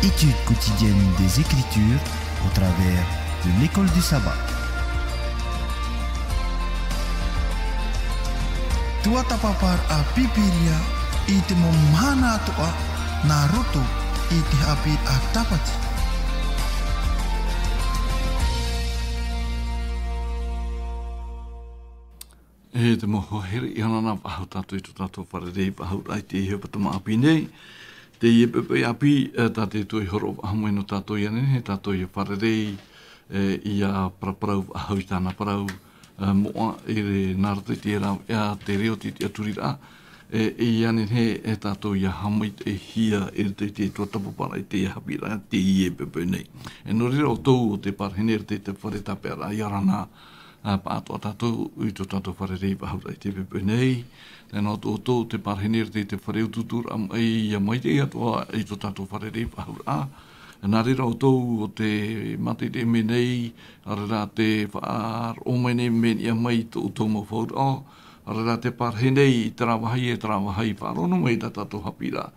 Étude quotidienne des Écritures au travers de l'école du sabbat. Tua tapapar a pipiria ite momhana tua naruto ite hapi a tapati. E te moho here i hanana pahu tatu i tu tatu wharerei pahu ai te ihe patama api nei. Te ie pepe api tate tu i horo ahamu ino tatu i anene, tatu i wharerei i a praparau ahu i tāna parau moa i re narata i te rau ea te reo ti te aturira. I anene e tatu i a hamu i te hia i te tuatapapara i te hapira te ie pepe nei. E norira o tau o te parhene i te wharetapera i arana pātua tātou i tō tātou wharerei pahaura i te pepe nei. Tēnā tō te parhenir te whareu tutura i a maite atua i tō tātou wharerei pahaura. Nā rira o tōu o te mate te me nei, arara te whaar o mai nei me ni a mai tō tō mo whaura. Arara te parhenei i tarawahai wharono mai tā tātou hapira.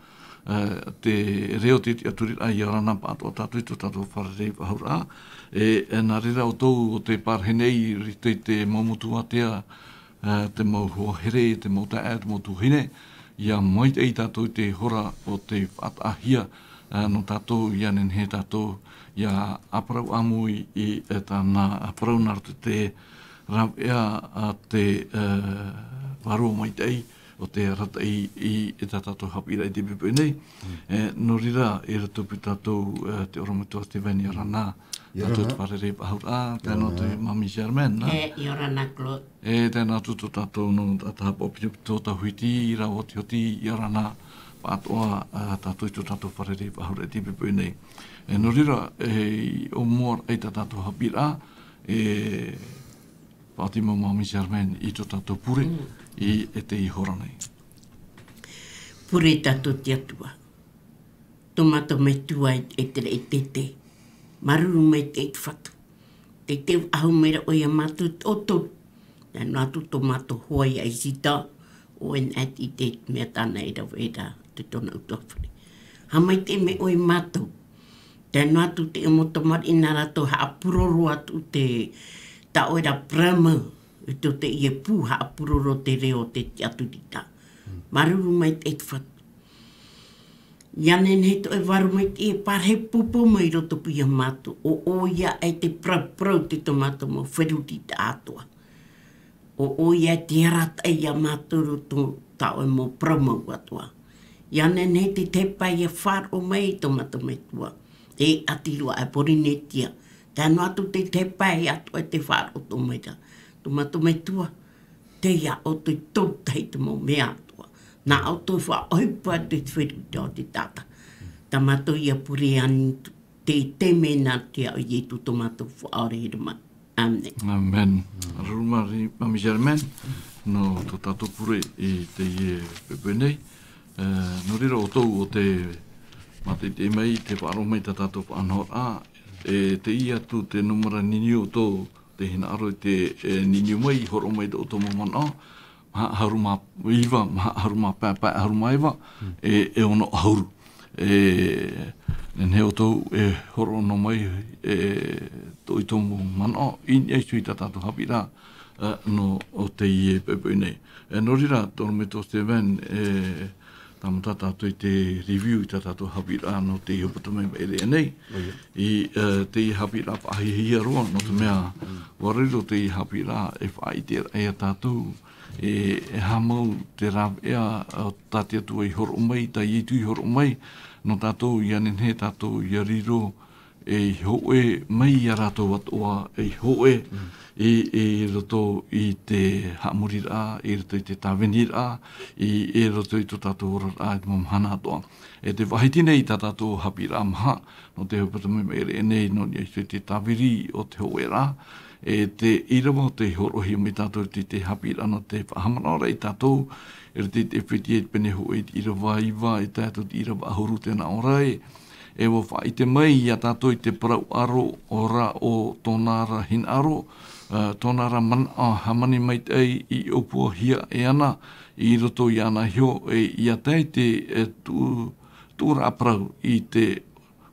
Te reo te aturira i arana pātua tātou i tō tātou wharerei pahaura. E nā rira o tōu o te parhenei rite te maumutu atea, te mau here, te mau tae, te mau tuhine, ia mai te i tātou te hora o te whatahia no tātou i anen he tātou ia aparau amui i tāna aparau nartu te rawea a te waro mai tei o te rata i tātou hapira i te pepe nei. No rira i ratupi tātou te oramatua te veni arana, tātou te wharerei pahaura, tēnā tu Mami Sherman. I orana Claude. Tēnā tu tātou no tātou pito tō huiti, i rau o te hoti, i arana pātoa tātou i tātou wharerei pahaura i te pepe nei. No rira o mōr ei tātou hapira, pātima Mami Sherman i tātou pure, i te i hora nei. Pure tātou te atua. Tomato me tua e te. Maruru me te whatu. Te ahu mera o ia matu oto. Nā nātu tomato hoi ai sita o en ati te mea tāna e rawera te tona utawhare. Hamai te me o i matu. Te nātu te emotomari nā rato haapuroro atu te taoera prama. Ito te ie pū haapuroro te reo te aturita. Maruru mai te whatu. Ianen he to e waru mai te e parhe pupo mai roto pia matu. O ia e te prau te tomato mo wheruti te atua. O ia te rata e ia matu roto tau e mo promau atua. Ianen he te pai e wharo mai tomato mai tua. E atirua e porinetia. Tēnu atu te pai atu e te wharo to mai ta. Tomato mai tua. Te ia o te tōtai te mo mea atua. Nā auto wha oipa te wheruti o te tata. Tamato ia pure ani te mena te au i tu tomato whaore he rima. Amen. Amen. Rumari Mami Sherman, no tō tātou pure i te ie pepe nei. No rira o tau o te mate te mei, te whaaro mai tā tātou whaanora. Te ia tu te numara nini o tau, te hina aro te nini mai, horo mai o tau mamana. Haruma iwa, haruma pāpai, haruma iwa, e ono hauru. Nen heo tau e horo no mai tō i tōmu mana, in eisui tā tātou hapira no o te ie pepe nei. No rira, tōru me tō Steven, tamata tātou i te review i tā tātou hapira no te ihopatamai ere nei. I te i hapira whahihia roa, no te mea wariro te i hapira e whaitera e tātou. E hamau te rawea o tātia tua i horo mai, tai i tu i horo mai, no tātou i anen he tātou i ariro e hoe mai i a rātou atoa, e hoe e roto i te hamurira, e roto i te tāwenira, e roto i tō tātou orara i te mamhana atoa. E te wahitine i tā tātou hapira maha, no te haupatamai mere e nei, no i te tāwiri o te hoe rā, e te irawa o te horohi o me tātou te hapira no te whahamanora i tātou, e te whiti e pene ho e irawa iwa, e tātou irawa ahuru tēnā orai, e wo wha i te mai i a tātou i te parau aro ora o tōnara hin aro, tōnara mana hamani mai tei i opua hia e ana, i roto i ana hio e i a tei te tūra aprau i te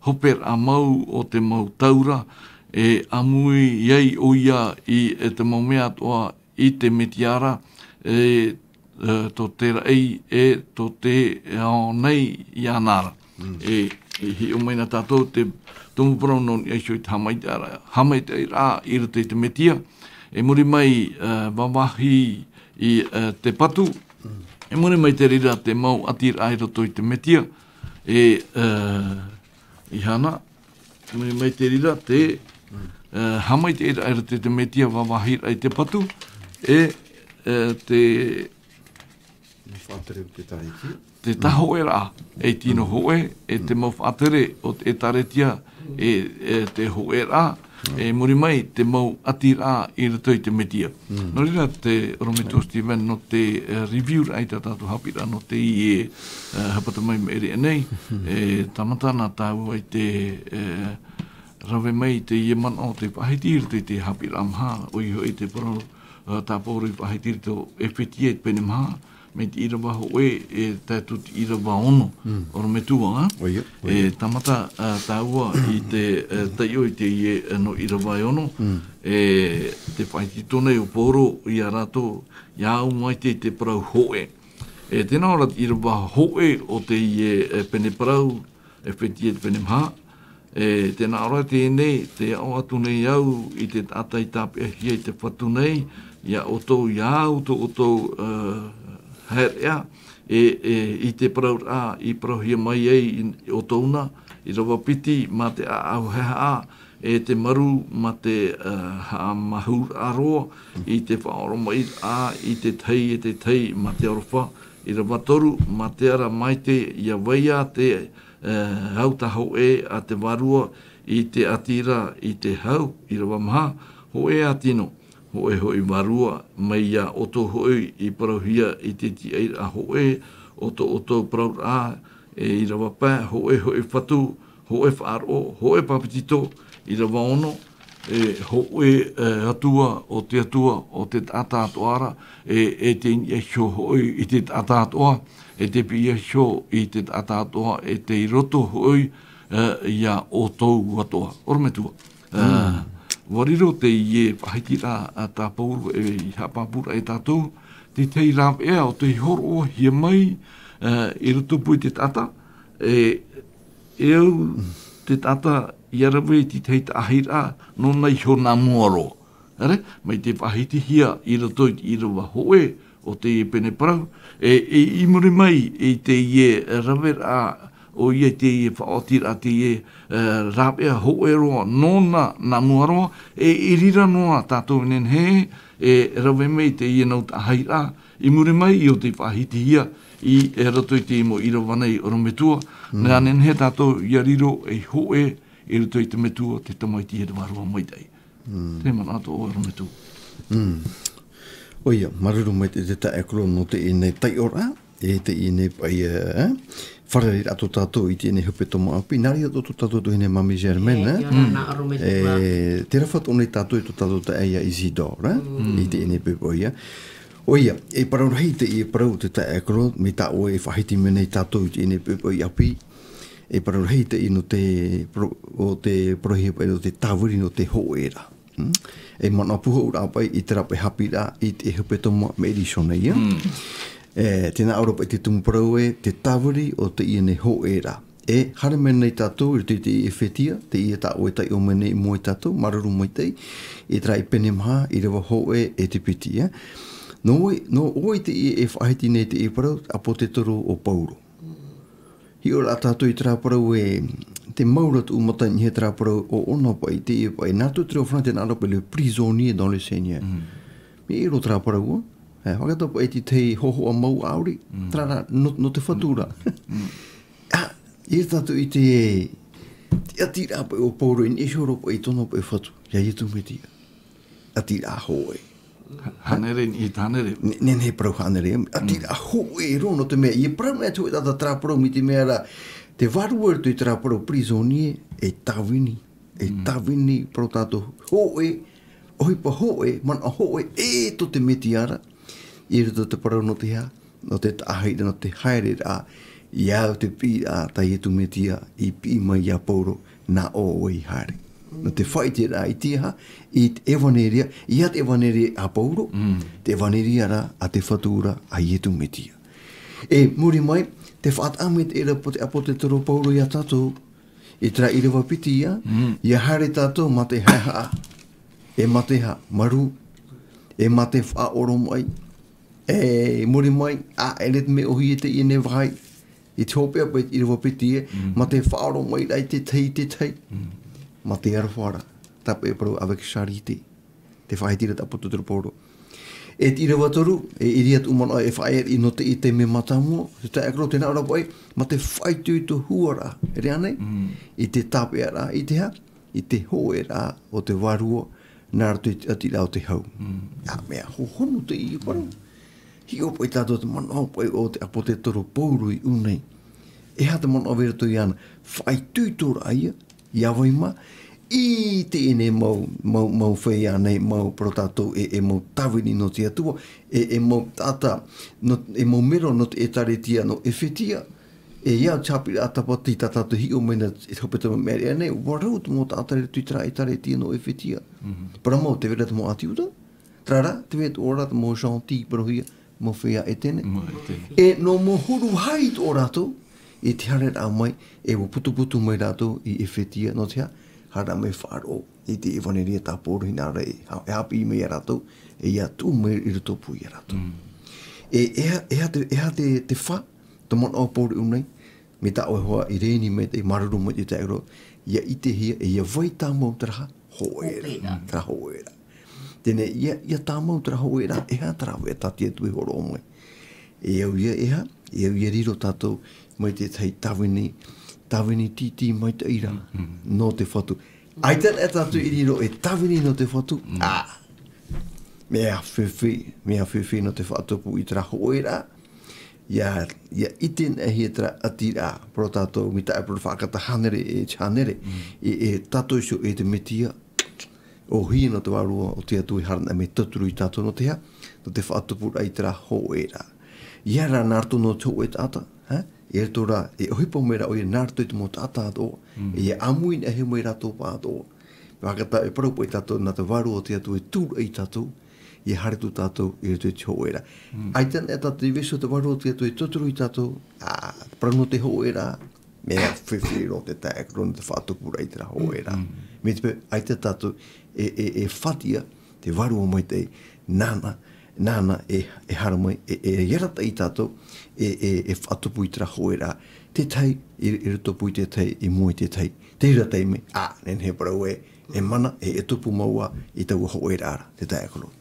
hoper a mau o te mau taura, e amui iei o ia i te mau mea toa i te metiara, tō te rei e tō te ao nei i anara. E hi o maina tātou te tumu parau non i aisho i te hamai te rā i rata i te metia. E muri mai wawahi i te patu, e muri mai te rira te mau atir ai roto i te metia, e i hana, muri mai te rira te hamai te ai roto i te metia wawahi ai te patu, e te te taho e rā, e tino hoe, e te mau whaatere o te taretia, e te hoe rā, e muri mai te mau ati rā i rato i te metia. No rira te Rometo Steven no te review ai ta tātou hapira no te i e hapata mai me ere nei, e tamatana tāu ai te rawe mai te i e mana o te pahiti i rato i te hapira amha, o i hoi te poro tāporo i pahiti i to e pene maha, me te irawa hoe e tātou te irawa ono o Rometua, e tamata tāua i te taio i te ie no irawa ono, e te whaiti tone o poro i a rato, iau mai te parau hoe. E tēnā ora te irawa hoe o te ie pene parau, e whaiti e pene maha, e tēnā ora tēnei, te au atu nei au i te tātai tāpia hia i te whatu nei, ia o tō iau tō o tō haerea, i te parau rā, i parauhia mai ei o tōna, i rawa piti, ma te au heha e te maru, ma te mahu aroa, i te whaoro mai i te tei, ma te orofa, i rawa toru, ma te ara mai te, ia waia te hautaho a te warua, i te atira, i te hau, i rawa maha, ho atino. Hoi warua mai ia oto hoi i parauhia i te tiair a hoi, oto parau a i rawa pā, hoi whatu, hoi whaaro, hoi papitito i rawa ono, hoi atua o te tata atoara, e te iesho hoi i te tata atoa, e te piesho i te tata atoa, e te roto hoi ia otou atoa. Orometua. Wariro te ie pahiti rā a tā pauru e hapapura e tātou, te tei rā ea o te horo hia mai i rutupu i te tata, au te tata i arawe te tei ta ahi rā, no nei ho nā muaro. Mai te pahiti hia i rutu i rawa hoe o te ie pene parau, i muri mai i te ie rawe rā, o ia te ie whaotira te ie rapea hoe roa nona na muaroa i rira noa tātou nen he rawe mei te ie nau tahai rā i muri mai i o te whahiti ia i rato i te imo i rawanei o Rometua nea nen he tātou ia riro hoe i rato i te metua te tamaiti e rawarua mai tei. Te manato o Rometua. Oia, maruru mai te tae kuro no te inei tai ora, e te inei pai wharere ato tātou i tēnei hupe tomo api, nari ato tātou tu hene Mami Germaine, te rawhat o nei tātou i tātou ta eia Isidore, i tēnei pepoia. Oia, e parau rei te i parau te tae kuro, me tā o e whahiti me nei tātou i tēnei pepoi api, e parau rei te ino o te prohia pai no te tāwiri no te hoera. E mana puho ura pai i te rape hapi rā i te hupe tomo me edisona ia. Tēnā Europa i te tumuparau te tāwiri o te iene hoera. E hare mena i tātou i te i whetia, te ia tā oe tai o mene i mua i tātou, maruru mai tei, i trai pene maha i rewa hoe e te piti. No oi te i e whahiti nei te i parau, apo te toro o pauro. Hi ora tātou i trāparau te maurat u mataini he trāparau o ona pai te i pai. Nā tu treo whanate nā ropa le prisonnier dans le Seigneur. Me ero trāparau o. Whakata pa e ti tei hoho a mau auri, trara no te whatura. I tātou i te atira pa o pauro in ishoro pa i tono pa i whatu. Ia i tu me tia. Atira hoe. Hanere ni hanere. Nen he parau hanere. Atira hoe rono te mea. I parau mea tu e tata trāparau mi te mea ra. Te varua tu i trāparau prisonnier e tawini. E tawini parau tātou hoe. Ohi pa hoe, mana hoe e to te metiara. I rito te parau no te hea, no te ahai no te haere rā, Ia te pi a tai tu metia I pi mai ia poro na o I hari. No te whaite rā I tiha, I te ewaneria, ia te ewaneria a poro, te ewaneria rā a te whatura a I tu metia. E muri mai, te whaatamet era po te apote toro poro ia tātou, I tra I rewa piti ia, ia hare tātou ma te haha, e ma te ha maru, e ma te whaoro mai, e muri mai, a eret me ohi e te I ne vai, I te hopea pe I rewa piti e, ma te whaoro mai rai te tei, ma te arawhara, tapu e parau awek sharite, te whaitira ta poto toro poro. E te rewa toru, e iriat umana e whaer I no te I te me matamua, te tae akro te nara pai, ma te whaitu I to huara, e rea nei, I te tape ara, I te ha, I te hoe ra o te warua, nara tu ati rao te hau. A mea hohono te I parau. Hi opo I tātou te manao pai o te apote toro pouru I unei. E ha te manao vera tu I ana, whaitu tora ia, Iawai ma, I te ene mau whai anei, mau protato e mau tawini no te atua, e mau tata, e mau mero no te etaretia no e whetia, e iau chapi atapa ti tatato hi o mena e hopeta meri anei, warau tu mo tatare tui tra etaretia no e whetia. Para mau te vera te mo ati uta, trara, te vera te ora te mo shanti, parohia, mo whea e tene. E no mo huru hai te orato, e te hare rā mai, e wo putu mai rātou I e whetia no te ha, hara mai whāro, I te ewaneria tā pōru hina ara e hapi I mei a rātou, e ia tū mai I ruto pui a rātou. E ha te wha, te mana o pōru unai, me tā oe hoa I reini me te maruru mai te taero, ia I te hia, e ia vai tā mau taraha, hoera, tara hoera. Tene, ia tā mau tara hoera, e ha tara wea tātia tui horo o mai. E au ia e ha, e au ia riro tātou, mai te tei tawini titi mai te ira no te whatu. Ai tēn e tātou I riro e tawini no te whatu. Mea whiwhi no te whatupu I tra hoera. Ia iten e he tra atira pro tātou mi tae pro whakata hanere e chanere. E tātou iso e te metia. O hi no te warua o te atui harana me taturu I tātou no te ha. No te whatupu ai tra hoera. Ia rā nārtu no te hoe tāta. E tora, e ohipo mera o I nārtu I te mo tātā ato, e amuin e he mai rato pā ato. Wakata e paraupo I tātou nā te waru o te atu e tūra I tātou, e haretu tātou I te hoera. Ai tēn e tātou I veso te waru o te atu e toturu I tātou, prano te hoera, mea whiwhiro te tae krono te whātupura I te hoera. Me te pe, ai te tātou e whatia te waru o mai te nana e hara mai, e yerata I tātou, e whatupu I tra hoera, te tei, I rutopu I te tei, I moi te tei, te ira tei me, nen he parau e mana, e tupu maua I tau hoera ara, te tae akolo.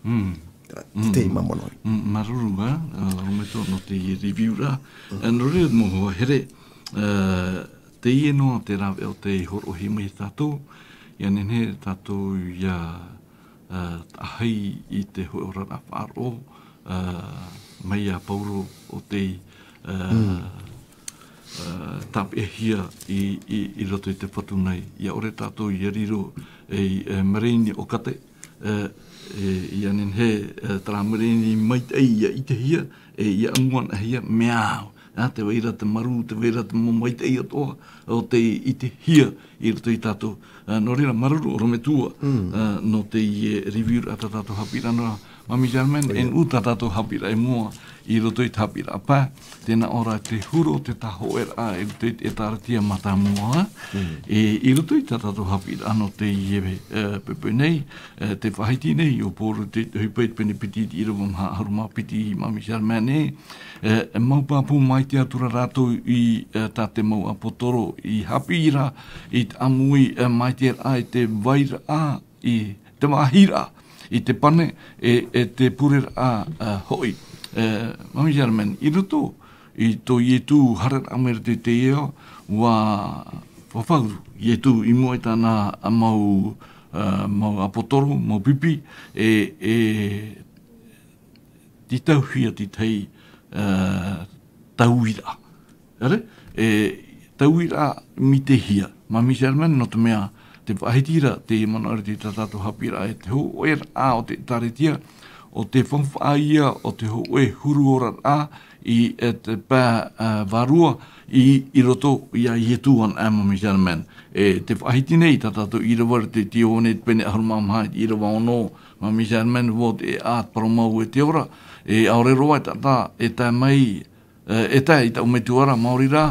Te tei mamanoi. Marurunga, rometo no te review ra, no rea mo here, te ie noa te rawe o te horohi mai tātou, ia nen he tātou ia ahai I te hoera whāro, mai a pauro o te tap e hia I roto I te whatu nei. Ia ore tātou I riro e marini o kate, ia nen he tara marini mai te ia I te hia, ia amuan a hia meao. Te weira te maru, te weira te mai te ia toa, o te I te hia I roto I tātou. No rira maruru o rometua, no te review a tātou hapirana, Mami Germain, en uta tātou hapira e mua I roto I te hapira apa, tēnā ora te huro te taho e roto I tāratia mata mua, I roto I tātou hapira ano te iewe pepe nei, te whahiti nei, o pōru te hupeit pene piti I rawa mha haruma piti Mami Germain e maupāpū mai te atura rātou I tā te mau apotoro I hapira, I te amui mai te ai te vaira I te mahira, I te pane e te purera hoi. Mami Germain, I roto I tō ietu harar amere te eo wa whawhauru. Ietu I moe tāna mau apotoro, mau pipi, ti tauhia ti tei tauira. Ere? Tauira mi te hia. Mami Germain, no te mea, te wahitira te manore te tātou hapira e te hoera o te taretia o te whawhaia o te hoe huru ora a i te pā varua i roto i a ietuan a mami German. Te whahiti nei tātou i rawara te tione pene ahurumamahai i rawa ono mami German wo te art promau e te ora. Aore roa tata tā mai tā i ta umetuara Māori rā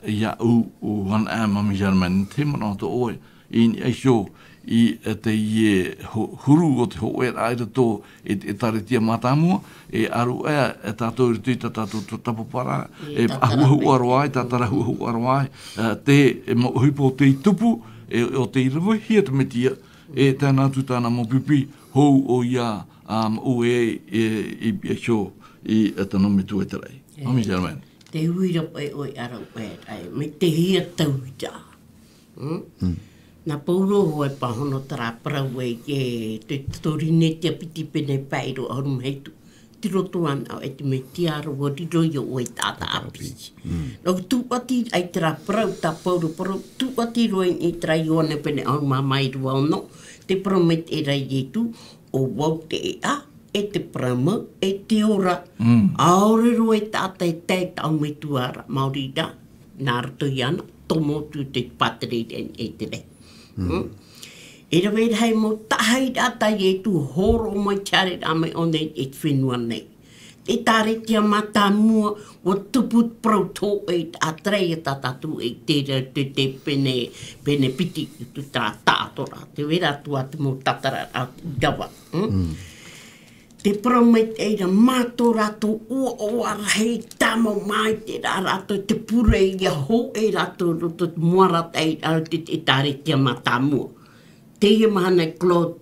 ia u wan a mami German. Te mana to oe i ni aisho i te huru o te hoe aira tō e taretia mātāmua, aru tātou i tuita tātou tapapara, ahuahu aroai, tātara ahuahu aroai, te huipo te tupu, o te irawa hia te metia, tēnā tu tāna mo pipi, hou o ia o i biasho i tano me tu e tarai. Mami German. Te huira pai oi arau pai, me te hia tauita. Nā pauro hoa pahono tara parau e te torine te piti pene pairo arum heitu. Ti roto ana e te me tiaro o riro i o e tata api. Nau tūpati ai tara parau ta pauro parau, tūpati roi i tara ione pene arum mamai rua ono, te promet e rai e tu o wau te e a, e te prama, e te ora. Aore roi tata e tei tau me tuara, Māori da, nā rato i ana, tomo tu te pateri e te rei. E ra wera hei mo tahai rata i tu horo mai tare rame o nei e whenua nei. E tare tia mata mua o tuput proto e atrei e tatatu e te pene piti tu tā tātora. Te wera tua te mo tatara a dawa. Te promet e ra mato rato o arhei tamo mai te rato te pure i a ho e rato roto muarat e te tare tia mata mua. Te ia mahana Claude,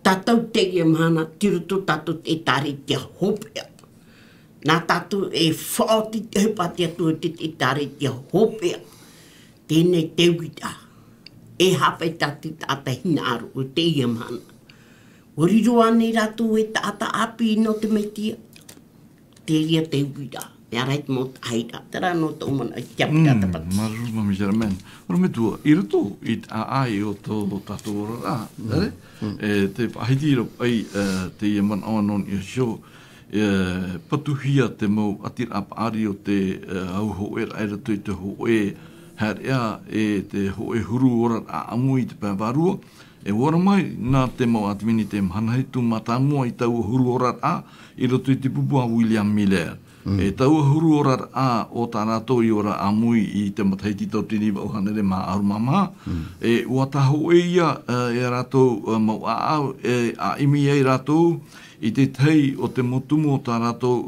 tātou te ia mahana, tiruto tātou e tare tia hopea. Nā tātou e whaoti te hupati atu te tare tia hopea. Tēnei te wita, e hape tati tāta hina aru o te ia mahana. Oriro ane ratu e tāta api no te metia. Te ria te wita. Me arait mo haira. Tera no tō mana i te apita tapati. Maru mami German. Ora me tua, i roto i a ai o tō tātou ora rā. Te pahitira ai te ia man awanon i a show. Patuhia te mau atir apaari o te auho e raira tui te hoe harea e te hoe huru ora a amui te pāwarua. E ora mai, nā te mau atimini te mhanaitu matamua i tau huru ora a i roto i te pupua William Miller. E tau huru ora a o tāna tō i ora a mui i te mataiti tau tini wa uhanere mā arumama. E ua taho e ia e ratou mau a au a imi e ratou i te tei o te motumu o tā ratou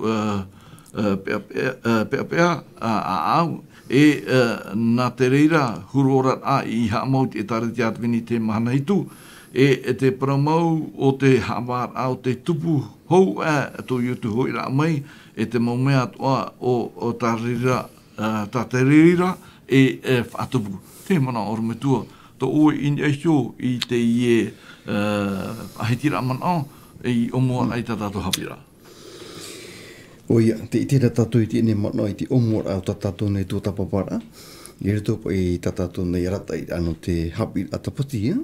pea a au. E nā te reira huru ora a i haamau te tariti atvini te mahana hitu. E te paramau o te hawar a o te tupu hou tō iutu hoi rā mai. E te maumea toa o tā reira e whaatupu. Te mana orumetua. Tō oe in eisho i te ie ahitira mana i omua ai tātātou hapira. Oia, te itira tātou i tēne mana i te omua au tātātou nei tō tapapara. I reto pa i tātātou nei rata i ano te hapira atapati.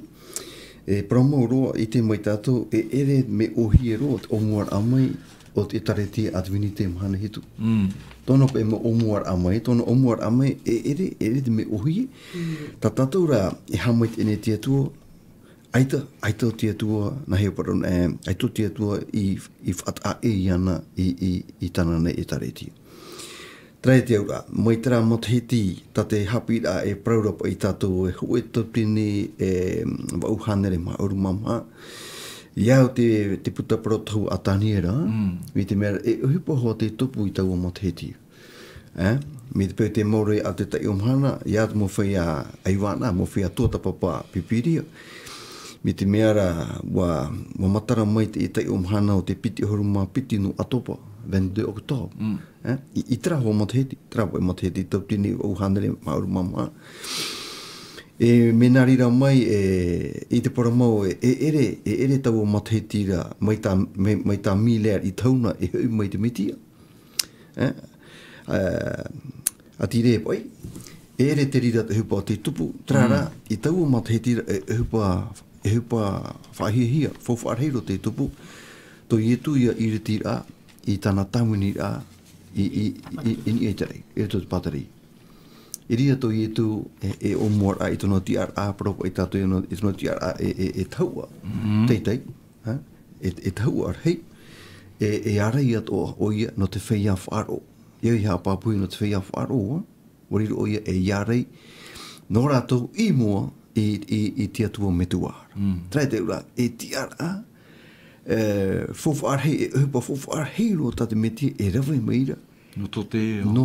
E paramau roa i te mai tātou e ere me ohie roa te omua amai o te tareti atwini te mahana hitu. Tono pe mo omuar amai, tono omuar amai e ere te me ohie. Ta tātou rā e hamai tēne tia tua, aita tia tua, na heo paron, aita tia tua i whata e iana i tana nei e tareti. Trai te aura, mai tera mothiti ta te hapira e praurapa i tātou e hoe tōtini e wauhanere ma auru mama. Iau te puta protau a taniera, mi te mea e uhipo ho te tupu i tau o mothiti. Mi te pēr te maure a te tai omhana, ia te mo whai a aiwana, mo whai a tōta papa pipiria. Mi te mea ra, wa matara mai te tai omhana o te piti horuma piti no atopa, 22 Oktober. I tra ho mothiti, tra ho mothiti tau tini o hanere mauru mama. E menarira mai i te paramau e ere tau o mathetira mai tā milea i tauna e hui mai te mitia. A tire pai, e ere te rira te hupa te tupu, trara i tau o mathetira e hupa whahihia, whawharheiro te tupu. to i tu ia i retira i tana tamuni a i ni etere e to patari iria to i tu e o mor a i to no ti a pro i tato i no ti a e taua tei ha e taua hei e ara ia to o ia no te feia faro ia ha papu no te feia faro ori o ia e iarei no rato i mua i tia tua metuar trai te ura e tiara fofar hei hupa fofar hei lo tate meti e rawe meira no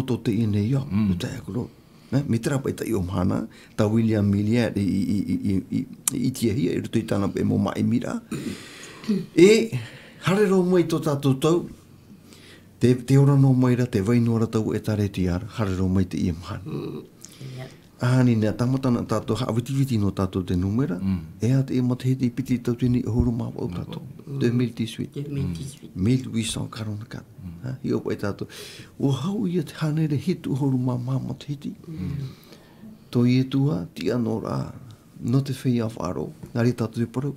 to te ine ia no te akuro me trapa i ta i omhana ta William Millier i tia hia i ruto i tana pe mo mai mira e harero mai to tato tau te ora no maira te vainora tau e tare tiara harero mai te i omhana Ahani nea tamatana tato hawitiwiti no tato te numera e at e matheti piti tau tini horo mawa o tato 2018 1844 hi opa e tato o hau ia te hanere hitu horo mawa matheti to i tua ti anora no te whea wharo nari tato te parau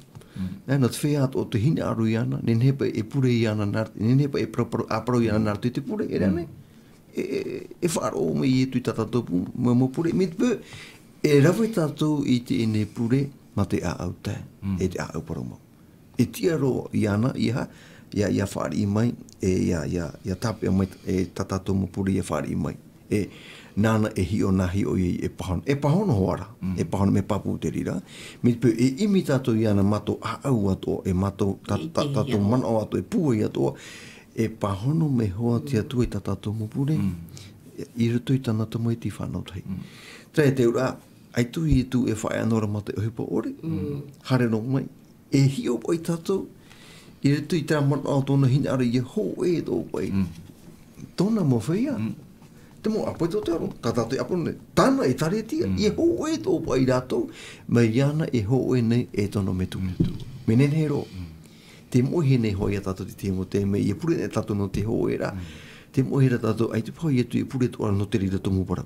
no te whea o te hine aru iana nenhepa e pure iana nenhepa e aparo iana nar te pure e rane e wharo me i tu tatatopu mo pure mitpe e rawe tatou i te ene pure ma te a au te e te a au paromo e tiaro iana ia whari mai e ia tape mai e tatatou mo pure ia whari mai e nana e hi o nahi o i e pahono hoara e pahono me papu te rira mitpe e imi tatou iana mato a au ato e mato tatou mana o ato e pua i ato e pahono me hoa te atu i tatato mo pure i ruto i tana tomo i ti whanau tai trai te ura ai tu i tu e whae anora mata e hupa ore hare no mai e hio po i tato i ruto i tana mana o tona hina ara i ho e do pai tona mo whaia te mo apo i to te aro tatato i apo ne tana i tare tia i ho e do pai rato mai iana e ho e nei e tono metu menen hero te mohi nei hoi a tato te temo te me i pure ne tato no te hoera te mohi ra tato ai te pau i atu i pure to ala no te rira tomu para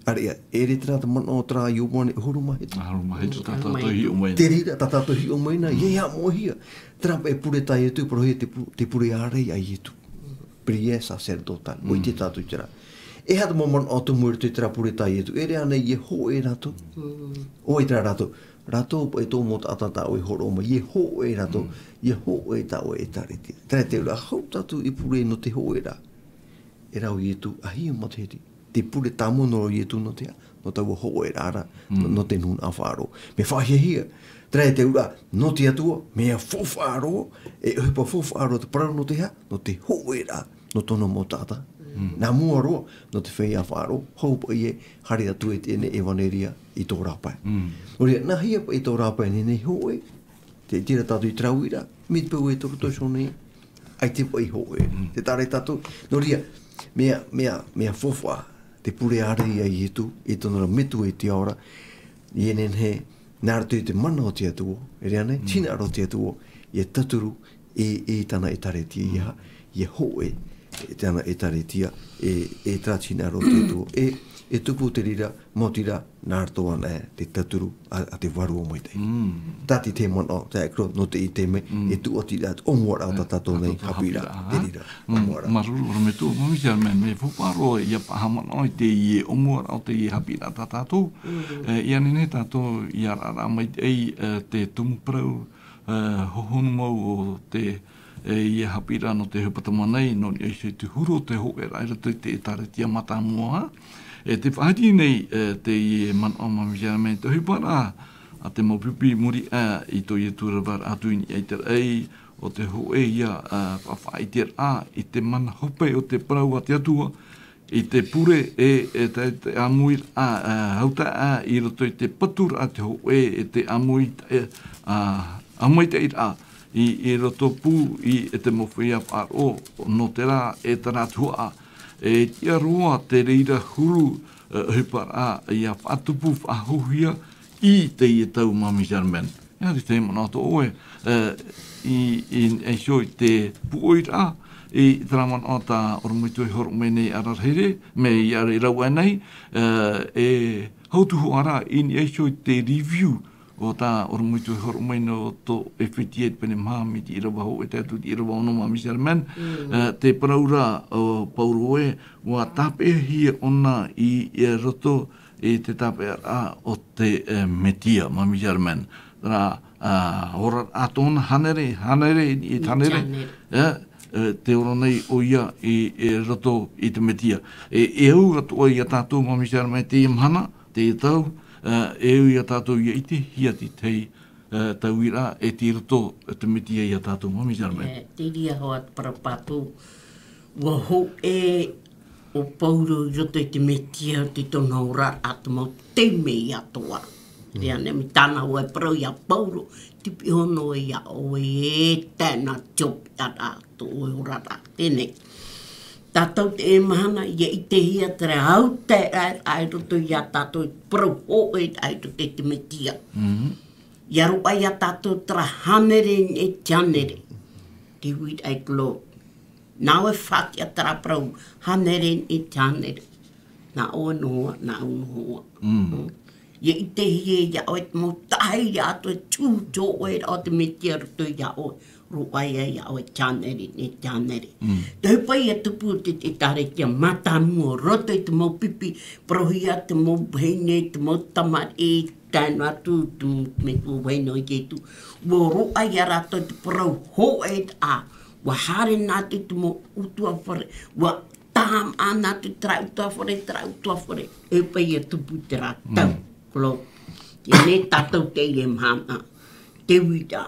aria e re tera te mana o tra i o mwane huru mahi tato hi o mai te rira tato hi o mai na ie ha mohi tera e pure tai atu pero he te pure arei ai etu prie sacerdotal o i te tato i tera e hata mo mana o tu muir te tera pure tai etu e re ane i ho e rato o i tera rato po e tō mo atata o i horo ma i ho e rato i ho e ta o e tariti trai te ura hau tatu i pure no te ho e ra e rau i etu ahi o materi te pure tamono i etu no te no tau ho e rara no te nun a wharo me whahia hia trai te ura no te atua me a fofaro e hupa fofaro te parau no te ha no te ho e ra no tono mo tata nā mua roa no te whea wharo haupa i e hari atu e tēne e waneria i tō rāpai oria nā hia pa i tō rāpai nei hoe te tira tātou i trauira mitpau e tōku tōsho nei ai te pa i hoe te tare tātou no ria mea fofa te pure arei ai etu e tōnora metu e te aora i enen he nāra tui te mana o te atuo e rea nei tina aro te atuo i e taturu e tana e tare tia iha i e hoe e tana e tare tia e trachina ro te tu e tupu te rira mo tira nārtoa nē te taturu a te waru o mai te tati te mana te akro no te i te me e tu o tira o moara o tatato nei hapira te rira o moara maruru me tu mo misia me fuparo ia pahamana o te i o moara o te i hapira tatato ia nene tato ia rara mai te tumuprau hohonu mau o te ia hapira no te hupatama nei, no ni eise te huro te ho e raira te tare tia mata mua. Te whahati nei te i man o mamisia me te hupara a te maupipi muri i to i tura var atu ini eiter ei o te ho e ia whawhaitir i te mana hope o te parau a te atua i te pure te amuir hauta i roto i te patur a te ho e te amuir amuir te i roto pū i te mowhia wharo no te rā e tana tua e tia roa te reira huru hupara i a whatupu whahuhia i te i tau mami jarmen. Ia te te mana to oe i shoi te puoira i traman o ta ormuitu i horo mene ararhere me i are rau anei e hautuhu ara i shoi te review o tā ora muito horo mai no to e whitiet pene mami ti ira waho e tētu ti ira waho no mami Sherman. Te paraura o pauroe wa tape hia ona i roto e te tape a o te metia mami Sherman. Tara ora atona hanere i tanere. Te ora nei o ia i roto i te metia. E au atua i a tātou mami Sherman te imhana, te tau, e ui a tātou ia iti, hia ti tei tauira e ti roto te mitia i a tātou mami Sherman. Te ria hoa te parapapu, wa ho e o pauro i roto i te mitia te tona ora atu mau te me i atoa. Rea ne mi tāna o e parau i a pauro, tipi hono i a o e tēnā job i a atu o e ora a tēnei. Tātou te e mahana, ia i te hia tere hau te ai roto i a tātou parau ho e ai roto te metia. Ia roa i a tātou tera hanere e tianere. Te huit ai klo. Nau e whati a tera parau hanere e tianere. Nā oa noa, nā unoa. Ia i te hia ia o e te mau tahi ia ato e tūtō o e o te metia roto ia o roa ia o e tianere e tianere. Te hupai e tupu te tare kia matamua roto i te mau pipi, prohia te mau heine, te mau tamar e tēnu atu, me tu weino i ke tu. Wo roa ia rato te parau ho e a, wa hare nā te mau utua whare, wa tam ana te tra utua whare, e pai e tupu te ratau. Kolo, ia ne tātou te i mhana, te wita,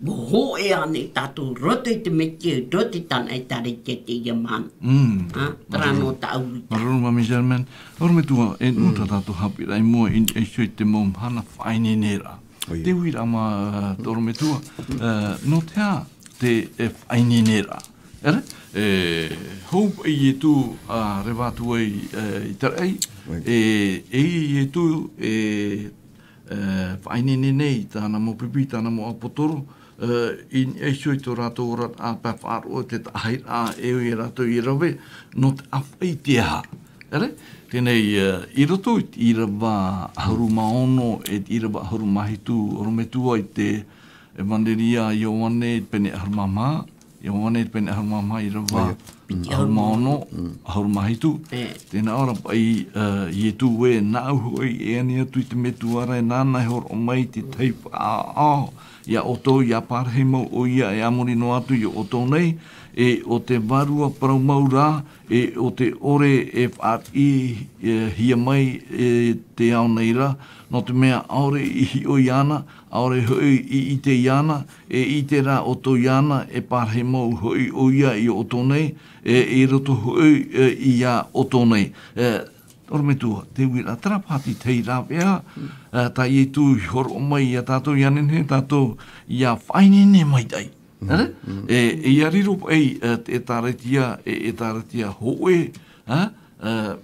wo ho e ane tātou roto i te metia, roto i tāna i tare te i mhana. Trano ta au. Maruru mami Sherman, ora me tua e nuta tātou hapi rai mua i e shui te mau mhana whaine nera. Te wira ma ora me tua, no te a te whaine nera. Ere? Houp e tu a rewatu i tarei, e tu whainene nei tāna mo pipi, tāna mo apotoro, in e sui tō rātou ora a pawhāro te tahai a e ui rātou i rawe, no te awhai te aha. Ere? Tēnei i roto i rawa ahuru maono e i rawa ahuru mahitu, oro me tua i te manderia i o wane pene ahuru mamā, i wane pene ahuru mamā i rawa ahuru maono, ahuru mahitu. Tēnā ora pai i e tu e nā uhui e ani atu i te metu ara e nānai hor o mai te teipa a ia oto i a pārhei mau o ia e amori no atu i oto nei, e o te varua parau maura, e o te ore e whaati hia mai e te ao neira, no te mea aore i hi o iana, aore hui i te iana, e i te rā oto iana e pārhei mau hui o ia i oto nei, e roto hui i a oto nei. Ora me tua, te wira tarapati tei rāpea, ta i tu horo o mai a tātou ianene, tātou i a whainene mai tai. E ariro ei e tāretia, e tāretia hoe,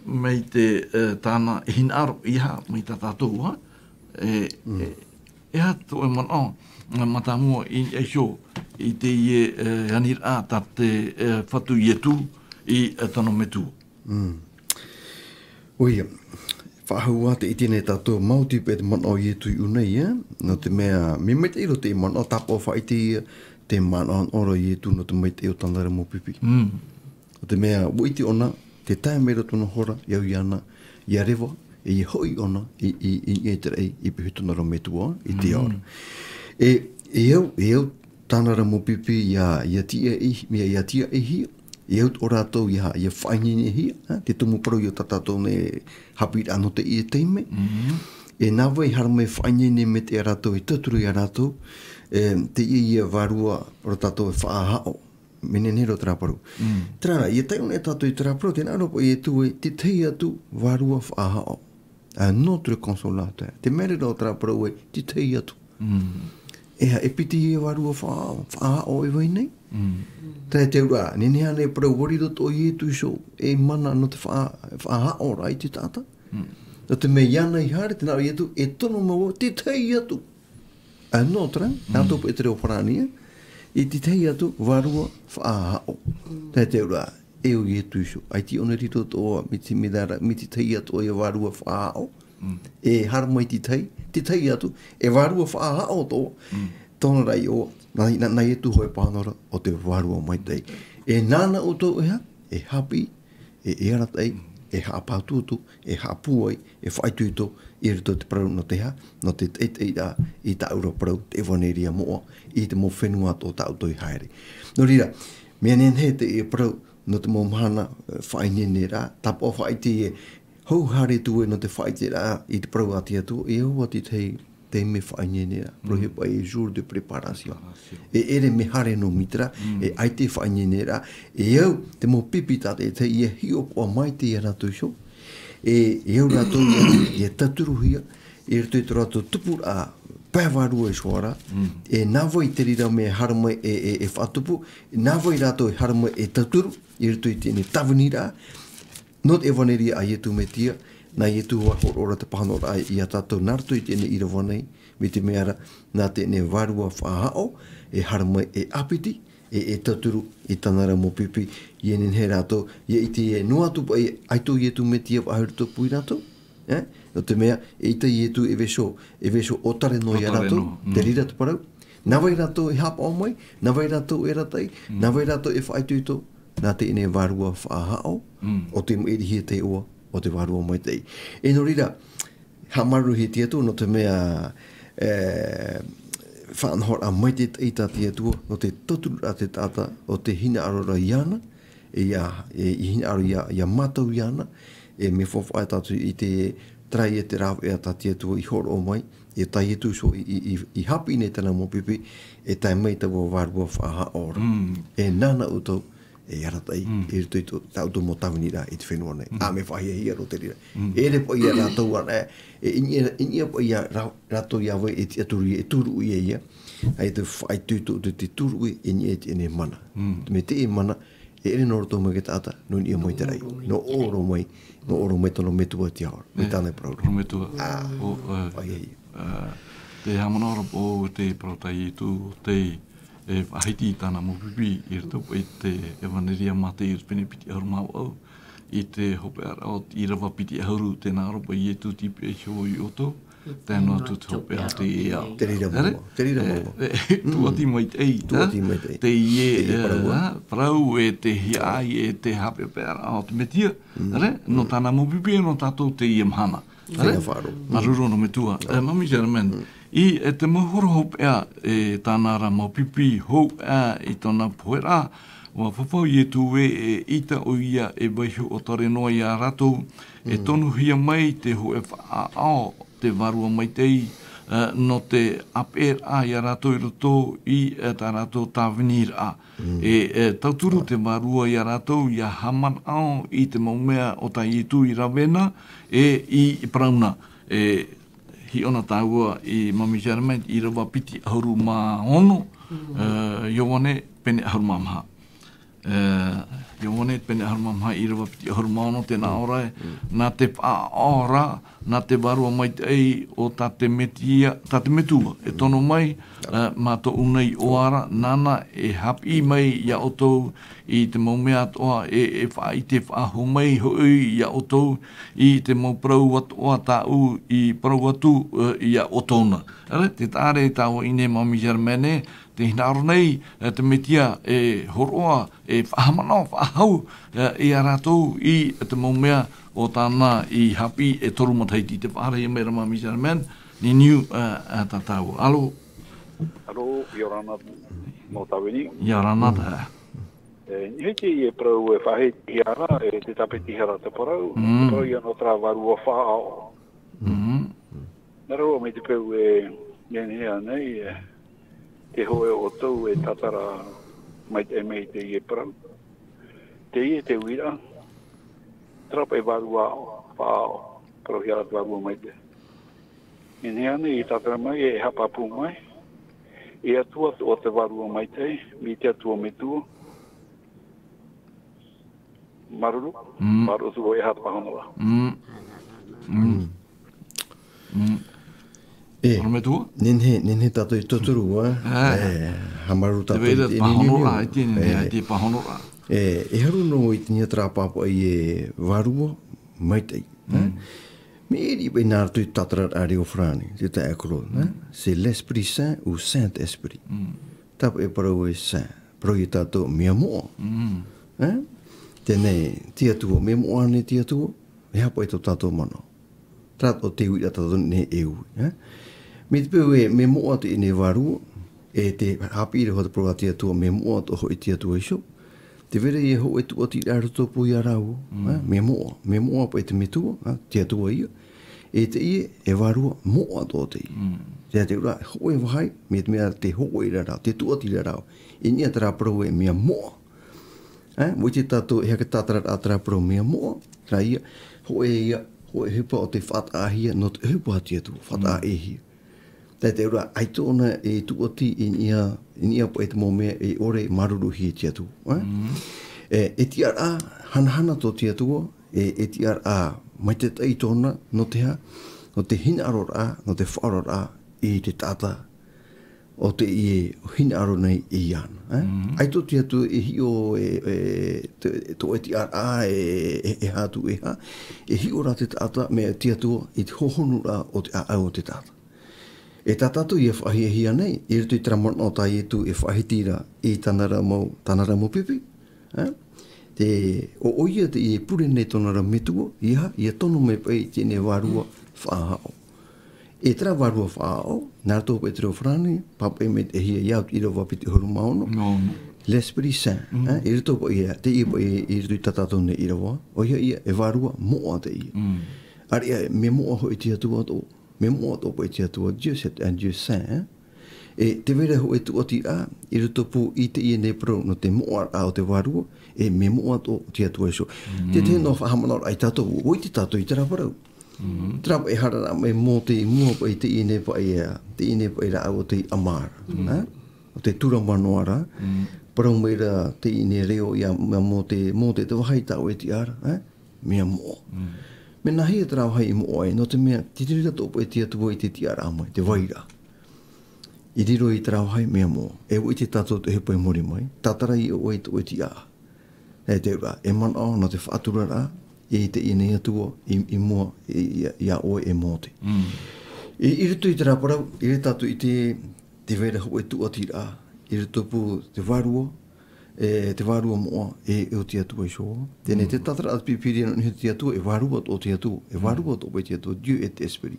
mei te tāna hinaro iha, mei tā tātou, e hato e mana matamua i eisho, i te i anir a tā te whatu i e tu, i tano me tu. Oia, whahua te itine tātou mauti pe te mana o ietu i unei, no te mea, me mei te iro te mana o tapo whaiti te mana on oro ietu no te mei te eo tandara mo pipi. O te mea, uiti ona, te tae mera tuna hora, iau iana, ia rewa, e i hoi ona, i e te rei, i pihutuna ro me tua, i te ora. E au tānara mo pipi, ia tia e hia, i out o rātou ia whainene hia, te tumu parau i o tātou ne hapir ano te i e teime. E nā wai haramai whainene me te rātou i taturu i a rātou, te i varua o tātou e whaahao, menenero te rāparu. Tērā, i e taione tātou i te rāparu, tēnā ropo i e tu e te tei atu varua whaahao. Notre consolata. Te merera o te rāparu e te tei atu. Eha, e piti i e varua whaahao e vai nei. Tai te ura, nene ane parau wariro to i e tu iso, e mana no te whaahao rai te tāta. No te me iana i hare, te nao i etu, e tono maua, te tei atu. No tra, nā topo e te reo wharania, e te tei atu varua whaahao. Tai te ura, e o i etu iso, ai ti ona rito toa, mi te tei atu o i varua whaahao, E har mai ti tai atu, e warua wha o tō, tōna rai o, nai e tu hoi pānora o te warua mai tei. E nāna o tō ea, e hapi, e eratai, e haapātutu, e haapuai, e whaituito, i rito te parau no te ha, no te teiteira i ta ura parau, te ewaneria moa, i te mo whenua tō ta utoi haere. No rira, mea nen he te e parau, no te mo mahana whainene rā, tapo whaiti e hou hare tu e no te whaiti rā, i te parau ati atu, e au ati te me whainene rā, prohe pa e jour de préparation. E ere me hare no mitra, e ai te whainene rā, e au te mo pipitate, te i e hio po mai te i rātou sho, e au rātou i e taturuhia, e rito i te rātou tupu a pēwarua e soara, e nāwai te rira me haramai e whatupu, nāwai rātou e haramai e taturu, i rito i tēne tawini rā, not e waneri a ietu me tia, nā ietu wa hor ora te pahanora i a tātou nārto i tēne ira wanei, me te meara nā tēne warua whahao, e haramai e apiti, e taturu i tanara mo pipi, i enen he rātou, i te e nuatu pa i aito ietu me tia wahauruto pui rātou, no te mea, e ita ietu e vesho otare no i a rātou, te rira te parau, nawai rātou e hapa o mai, nawai rātou e ratai, nawai rātou e whaituito, nā te ene warua whaahao, o te mweri hia te ua, o te warua mai tei. E no rira, hamaru he tia tu, no te mea, whaanhor a mai te teita tia tu, no te toturu a te tata, o te hina arora iana, i hina arora ia matau iana, e me whawhai tatu i te trai e te rāw e a tatia tu i horo o mai, e tai e tu so i hapi nei tana mo pipi, e tai mai tawa warua whaha ora. E nana utou, e aratai, e rito i tautu mo tawini rā i te whenua nei. A me whahi e hia ro te rira. E re po ia rātou ana, e inia po ia rātou ia wai e te aturi e turu i e ia, ai te whai tuitu te turu i inia e te ene mana. Me te e mana, e ere no roto mai ke tata, no ni mai te rei. No oro mai tono metua te aora. Me tāne prau. No metua. Te hamanora po te prautai i tu, te ahiti i tāna mo pipi, i rato po i te ewaneria mate i uspene piti auru mau au, i te hope ara o i rawa piti auru, tēnā ropo i e tu tipi e hio i oto, tēnā tu te hope a te e au. Te rira mua. Tu ati mai te ei. Tu ati mai te ei. Te i parau e te hiai e te hape pēra o te metia, no tāna mo pipi no tātou te i mhana. Maruro no me tua. Mami Jerman, i e te mohoro hope a e tāna ra mo pipi hou a i tōna poera, wa whawhau i e tu e ita o ia e waihu o tare noa i a ratou, e tonu hia mai te ho e whaao te warua mai tei, no te aper a i a ratou i roto i tā ratou tāwinir a. E tauturu te warua i a ratou i a haman ao i te maumea o ta i tu i rawena e i prauna. Hi ona tāua i Mami Jermaine i rawa piti ahuru mā ono, Iowane pene ahuru mā maha. Iowane pene ahuru mā maha i rawa piti ahuru mā ono tēnā orai, nā te whaora, nā te warua mai te ei o tā te metua, e tono mai, mā tō unei oara, nāna e hapi mai ia o tau i te maumea atoa, e whai te whaaho mai hoi ia o tau, i te mau prau atoa tāu i prau atu ia o tauna. Te tāre tāua ine Mami Jermaine, te hinaro nei, te metia e horoa, e whahamana, whahau, i a rātou i te maumea o tāna i hapi e toru mataiti te whahara i mera Mami Jermaine, ni niu tātāua. Alo? Alo, Iorana no tawini. Iorana tā. Heki e prau e whaheti ara, e te tapeti hara te parau, prau i ano tra warua whaao. Naro me te peu e ngenhea nei, te hoe o tau e tatara mai te mei te i e prau. Te i e te uira, trapa e warua whaao, prau hiara te warua mai te. Ngenhea nei i tatara mai e hapapu mai, e atua o te warua mai te, mi te atua me tua. Maruru, maruru tu e hata pahanoa. Nenhe tātou i toturu, hamaru tātou i te pahanoa, i te pahanoa. E haru no i tina trāpapa i e warua maitei. Meri be nar tu tatrar ario frani, te ta ekro, c'est l'Esprit Saint ou Saint-Esprit. Tap e pro e saint, pro i tato mia mo. Tene tia tu me mo ane tia tu, e hapo e to tato mano. Trato te ui tato ne eu, me te pe me mo ate ine varu, e te hapi re ho pro tia tu me mo ato ho i tia tu e sho. Te vere e ho e tu ati ara to pu ia rau, me mo apa e te me tu, tia tu ia. E te ie e varua mo ato te i. Te ura ho e wahai, me te mea te ho e rarau, te tu ati rarau. E nia tera pro e mea mo. Mo te tato e haka tatara atara pro mea mo, ra ia, ho e hupa o te whataahia, no te hupa tia tu, whataahia. Te ura, ai tōna e tu ati i nia po e te mō mea e ore maruru hi tia tu. E ti ara hanahana tō tia tu, e ti ara mai te tei tōna no te ha, no te hina aro rā, no te whaaro rā i te tata, o te i hina aro nei i ana. Ai tō tia tu e hi o tō e ti ara e hātu e ha, e hi o rā te tata me tia tu i te hohonu rā o te au o te tata. E tātātu i e whahihia nei, i rutu i tramon o tai e tu e whahitira i tanara mo pipi. O oia te i e pure nei tonara metua, ia tono me pai tēne warua whaahao. E tra warua whaahao, nā tōku e te reo whrani, papai me te hia iau i rawa piti horu maono. L'Esprit Saint. I rutu po ia, te i po i rutu i tātātu nei i rawa, oia ia e warua moa te ia. Aria me moa ho i tia tua tō. Me mo to po tia tu Dieu c'est un Dieu saint. E te vere ho e tu ati a i ruto pu i te i ne pro no te mo a o te waru e me mo to tia tu so. Te no fa hamana ai tato o i te tato i te raparo. Trap e hara me mo te mo po i te i ne po i ra o te amar. O te tura manoara. Pro me ra te i ne reo ia mo te te wahai ta o te ara, me mo. Me nahi e trau hai i mo ai, no te mea, te tira tōpo e tia tuo i te tiara amai, te waira. I riro i trau hai mea mo, e o i te tato te hepo e mori mai, tatara i o i tō e tia. E te ura, e man o no te whaatura rā, i te inea tuo, i mua, i a o e mote. I rito i te raparau, i re tato i te vera ho e tu ati rā, i rito pu te warua, te warua moa e o tia tu e so. Tēne te tatara at pipiria no tia tu e warua o tia tu, e warua o tia tu, Dieu et Esprit,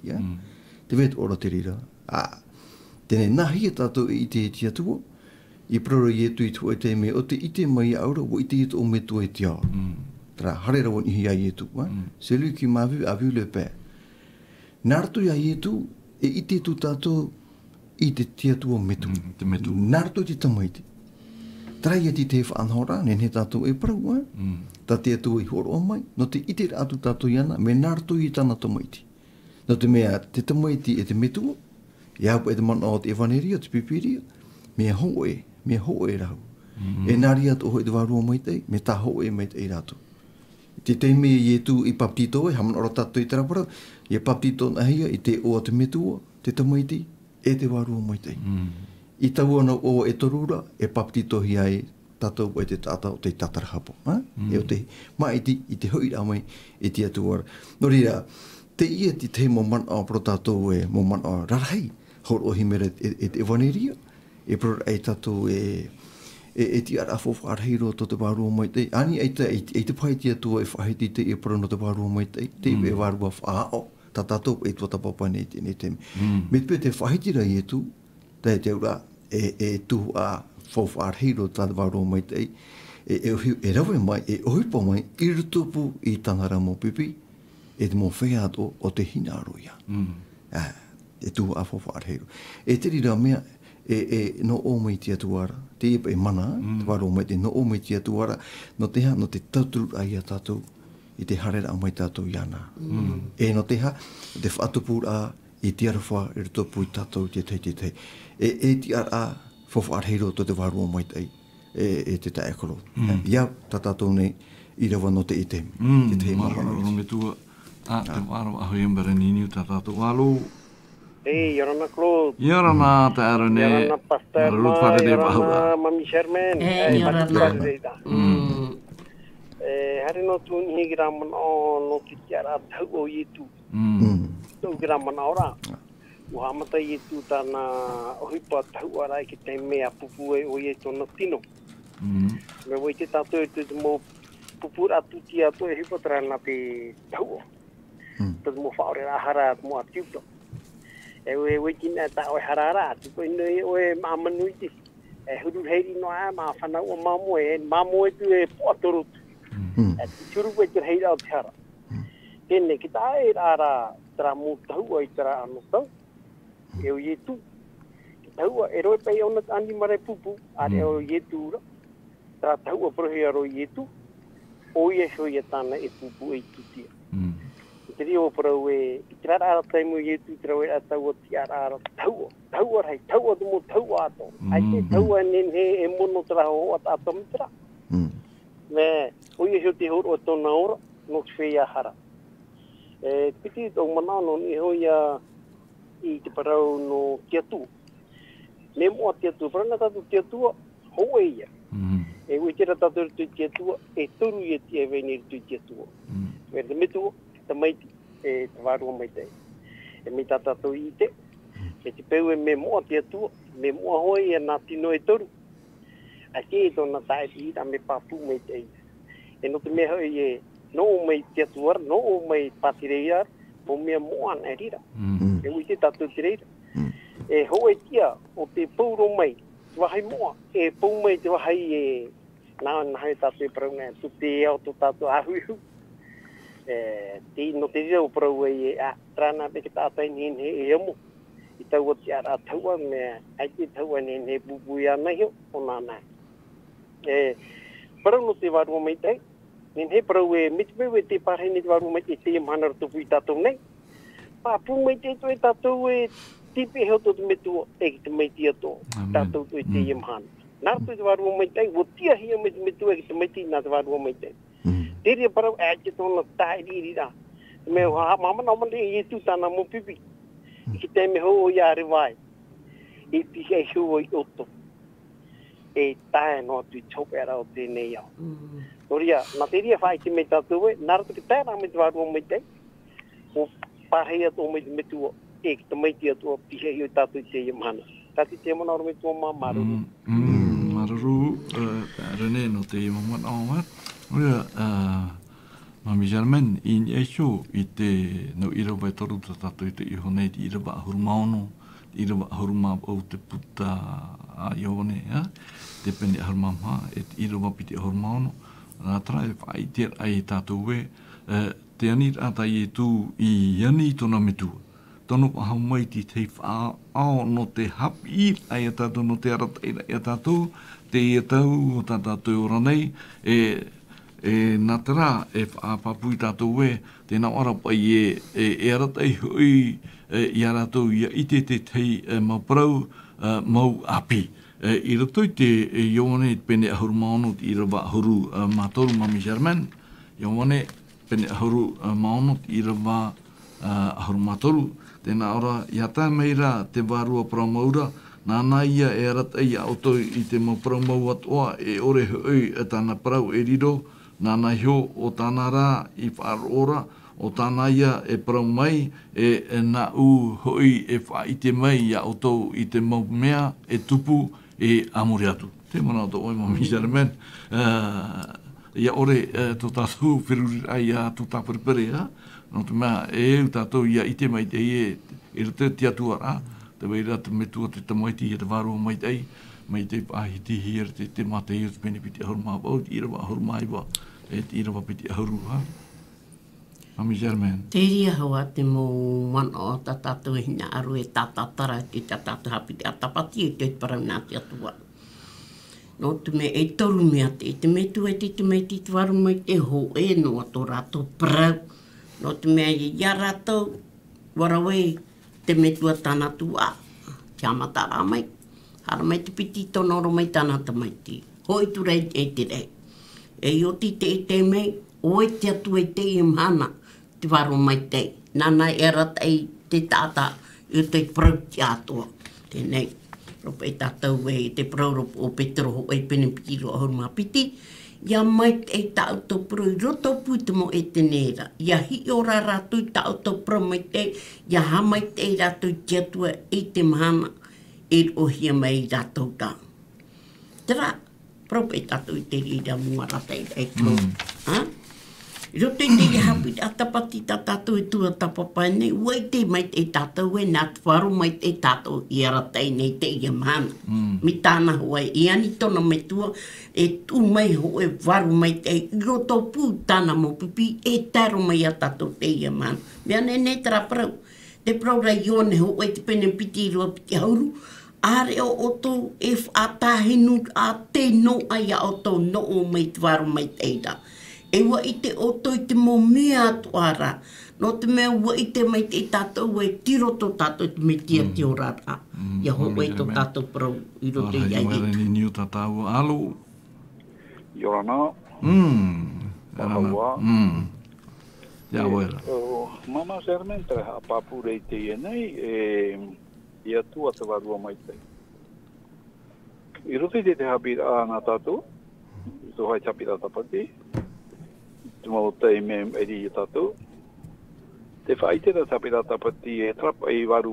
te vet ora te rira. Tēne nahi e tato i te tia tu, i proro i e tu i tu e te me, o te ite mai aura, o ite i tu o me tu e tia. Tra, hare rawa ni hi a i e tu, celui qui m'a vu a vu le Père. Nartu i a i e tu, e ite tu tato i te tia tu o metu. Nartu i te tamaiti. Trai e ti te whaanhora, ne tātou e parau, ta te atu i horo o mai, no te ite atu tātou iana, me nārtu i tāna tamaiti. No te mea, te tamaiti e te metua, i haupa e te mana o te evaneria, te pipiria, me hoe rau. E nāri atu hoi te warua mai tei, me tā hoe mai tei rātou. Te teime i e tu i paptito e, haman ora tātou i tarapara, i e paptito na hia, i te oa te metua, te tamaiti, e te warua mai tei. I tau ana o e torura, e paptito hi ai tātou o te tātau o te tatarahapo. E o te maiti i te hoira mai e te atuara. No rira, te ia te mo man o pro tātou e mo man o rarahei, horo o himera e te evaneria, e pro e tātou e te ara fofa arheiro to te warua mai tei. Ani e te pai te atua e whahiti te e pro no te warua mai tei, te e warua whaao, ta tātou e tua tapapa nei te me te whahitira i e tu, te ura e tuhu a fofa arheiro tāta waro mai tei, e rawe mai, e ohipa mai, i rutupu i tanara mo pipi, e te mo whea o te hinaro ia. E tuhu a fofa arheiro. E te rira mea, no o mai tia tuara, te epa e mana, te waro mai te no o mai tia tuara, no te ha, no te tauturu ai a tātou, i te harera mai tātou iana. E no te ha, te whaatupura i te arawha i rutupu i tātou te tei. E ti ara fofa arheiro to te warua mai tei, e te tae koro. Ia, tātou nei, i rawa no te itemi. Te te marano me tua, te waro aho iambara nini tātou walo. Yorana Claude. Yorana te ara ne. Yorana Pastor Ma, Yorana Mami Sherman. Yorana. Hare no tu ni gira man o no ki tiara tau o i tu. Tau kira mana ora. Ua amata i tu tana ohipa tau arai ki te mea pupu e o i tona tino. Me wai te tātou e te mo pupu atu ti atu e hipa trana te tau. Te mo whaore rahara mo atiuto. E wai kina ta oi harara atu ko ino e mamanu iti. E huru heiri noa ma whanau o mamu e mamu e tu e poatorut. E turu e te heira o te hara. Tēne ki tā e rāra tera mō tahua i tera anu tau. E o ietu. Ki tahua e roe pei ona ani mare pupu. Are o ietu ura. Tera tahua prohi aro ietu. O ie hoi e tāna e pupu e tutia. Te rio parau e i tera rāra taimu ietu tera e atau o ti rāra tahua. Tahua rai. Tahua tu mō tahua ato. Ai te tahua nenhe e mono tera ho at ato mitra. Me o ie hoi te horo o tōna ora. No te whea hara. E piti tau manano ni hoia i te parau no tiatu. Me moa tiatu, parana tatu tiatua, hoa ia. E ui tira tatu tu tiatua, e turu i te eveni tu tiatua. E te mitua, te maiti, e te varua maitei. E mi tatu i te, e te peu e me moa tiatua, me moa hoa ia nā tino e turu. A te e tona tae ti ita me papu maitei. E no te mea hoi e no mai tiatuar, no mai patireira, mo mea moan e rira. E ui te tatu te reira. E hoe tia o te pauro mai, te wahai moa. E pau mai te wahai e nahai tatu e paraunga, tu te eo tu tatu ahuihu. No te rira o parau e a trana pe ki tātai nene e amo. I tau o te ara taua, me ai te taua nene bubu ia nei ho, o nā nai. Parau no te warua mai tei. Nen he parau e mitipeu e te parhe ni te waru mai te mahana ratopu i tātou nei. Pāpū mai te to e tātou e tipe heo tō te metua e ki te maiti ato. Tātou to e te mahana. Nā te waru mai te, wo tia hia mai te metua e ki te maiti nā te waru mai te. Tere parau e te tōna tāi riri rā. Me mamana o mande e tu tāna mo pipi. I ki te me ho o iare vai. E pihe heo o i oto. E tae no tu chope ara o tēnei au. Noria, nā te ria whai te me tātou e, nāra tuki tērā me te wārua me te, o pārhei ato me te metua, e ki te meiti ato pihe i o tātou te iamhana. Tāti te mana ora me tua mā maruru. Maruru, rene no te iamhana o wat. Noria, Mami Germaine, i ni eisho i te no ira vai toru ta tātou i te iho nei te ira wa ahuru maono, ira wa ahuru mā au te puta a ione, te pene ahuru mā e te ira wa piti ahuru maono. Nā tara e whai te ai tātou e, te ani rātai e tū i ani tona metua. Tono pa hau mai ti te whaao no te hapi ai a tātou no te aratai ai a tātou, te i a tau o tātou ora nei, nā tara e whaapapu i tātou e, tēnā ora pai e aratai hui i a rātou i a ite te tei mau parau, mau api. I rato i te ione pene ahuru maono i rawa ahuru mātoru Mami Germaine. Ione pene ahuru maono i rawa ahuru mātoru. Tēnā ora, i hata meira te wārua paramaura, nāna ia e arata ia auto i te mau paramau atoa e ore hui e tāna parau e riro, nāna hio o tāna rā i whaaroora, o tāna ia e parau mai e nā u hui e whaite mai i auto i te mau mea e tupu e amore atu. Te mana o oi Mami Germaine. Ia ore tō tātou whiruri ai a tō tāperepere, no te mea e eu tātou ia ite mai te e rate te atua rā, te weira te metua te tamaiti e te wārua mai te pahi te hia te mate i o te pene piti ahuru mā wau, te irawa ahuru mai wa, e te irawa piti ahuru ha. Mami Germaine. Te ria haua te mō mana o ta tātou e hina aru e tātātara te tātou hapi te atapati e te parau nā te atua. No te me e toru mea te metu e te meiti te waru mai te ho e no ato rātou parau. No te mea i ia rātou warawe te metua tāna tua. Te amatara mai. Hara mai te piti tonoro mai tāna ta maiti. Hoi tu rei e te rei. E oti te e te mei, o e te atu e te imhana. Te waro mai te. Nana e rata i te tata i te prau te atua. Tēnei. Ropa e tātou e te prau ropa o petro ho e pene piti roa ahuru mā piti. ia mai e ta auto pro roto puto mo e tenera. Ia hi ora ratu ta auto pro mai te, ia hamai te ratu jatua e te mahana e ohia mai ratu ka. Tera, prope e tatu i te rira mua rata e klo. Roto i te hapi a tapati ta tatu i tua tapapai nei, wai te mai te tatu e nāt wharu mai te tatu i aratai nei te ia mahana. Mi tāna hoa i ani tona me tua e tū mai ho e waru mai te roto pū tāna mo pipi e taro mai a tatu te ia mahana. Mea ne tera prau. Te prau rai ione ho e te pene piti rua piti hauru. Are o oto e whaatahinu a te no ai a oto no o mai te waru mai te ira. E wa i te oto i te mo mea atu ara. No te mea wa i te mai te tātou e tiro to tātou te me tia te orara. Ia ho e to tātou prau i rote iai. Ora ni niu tātou alo. Yorana. Ahua. Ia wera. Mama Sermente ha papure i te ienei ia tua te warua mai te. I rote te hapira ana tātou. I to hai tapira tapati. Mo te me eri tātou. Te whaitera tapira tapati e trapa i waru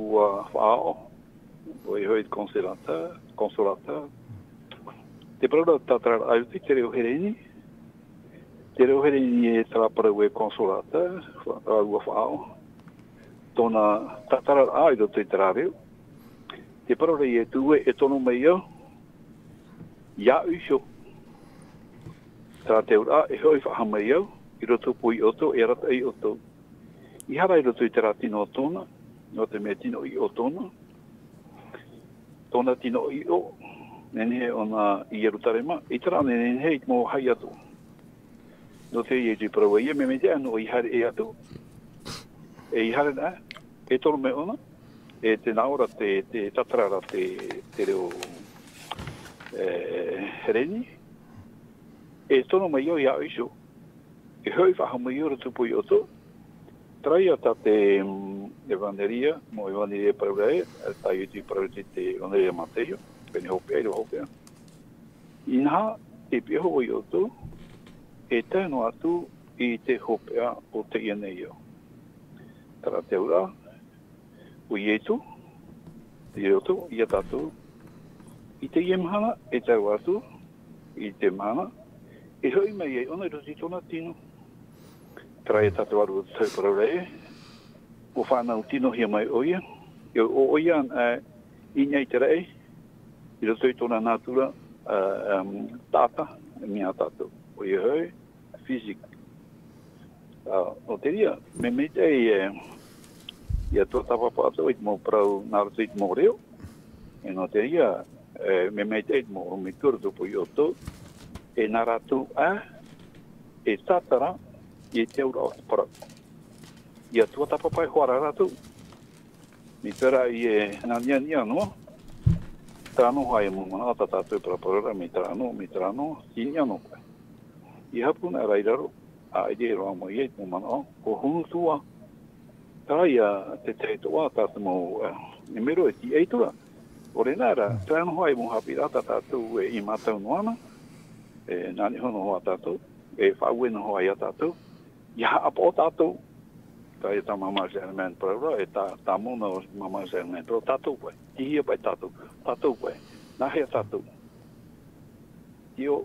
whao. O i hoi consolata. Te parora tatara auti te reo hereni. Te reo hereni e trapa reu e consolata. Waru whao. Tona tatara aido te tarareo. Te parora i e tue e tono mai au. Ia uisho. Tara te ura e hoi whahamai au. I roto pui oto, e rata i oto. I hara i roto i te ratino o tona, no te mea tino i o tona. Tona tino i o, nene o na i Jerutarema, i tara nene hei mo hai atu. No te i e tui paraua ia, me me te anu i hare e atu. E i hare na, e tono me ona, e te naora te tatarara te reo hereni. E tono mai o ia iso. E hoi whahamai ora tupu i oto. Trai ata te evangeria, mo evangeria paraurei, tai uti paraurei te evangeria Mateio, pene hopea, iro hopea. Inha, te pieho i oto, e tēno atu i te hopea o te ianei o. Tara te ura, o i etu, te oto, i atatu, i te iemhana, e tau atu, i te mana, e hoi mai e ona i rosi tona tino. Trai tatu aru tau paraurei, o whanau tino hia mai oia. O oia i nei te rei, i roto i tona natura tata, mea tatu. O i hoi, fizik. O te ria, me te i a tō tapapa ato, i mo prau nāroto i mo reo. E no te ria, me te i mo me kura tupu i oto, e naratu e tatara, i te ura o te para. I a tua tapapai hoara ratu. Mi tera i e nania noa. Tāno hai mo mana ata tātou paraparara, mi tāno, i ano pai. I hapuna rairaro, a ide e roa mo i eit mo mana o, ko hunu tua. Tai a te teitoa tātou mo nimero e ti eitura. Ore nara, tāno hai mo hapi rata tātou e i matau noana, e nani hono hoa tātou, e whauena hoa ia tātou. Ia apo tātou, tai tā mama Germain paraura, e tā mona o mama Germain, pero tātou koe, i hia pai tātou koe, nā hea tātou. Io,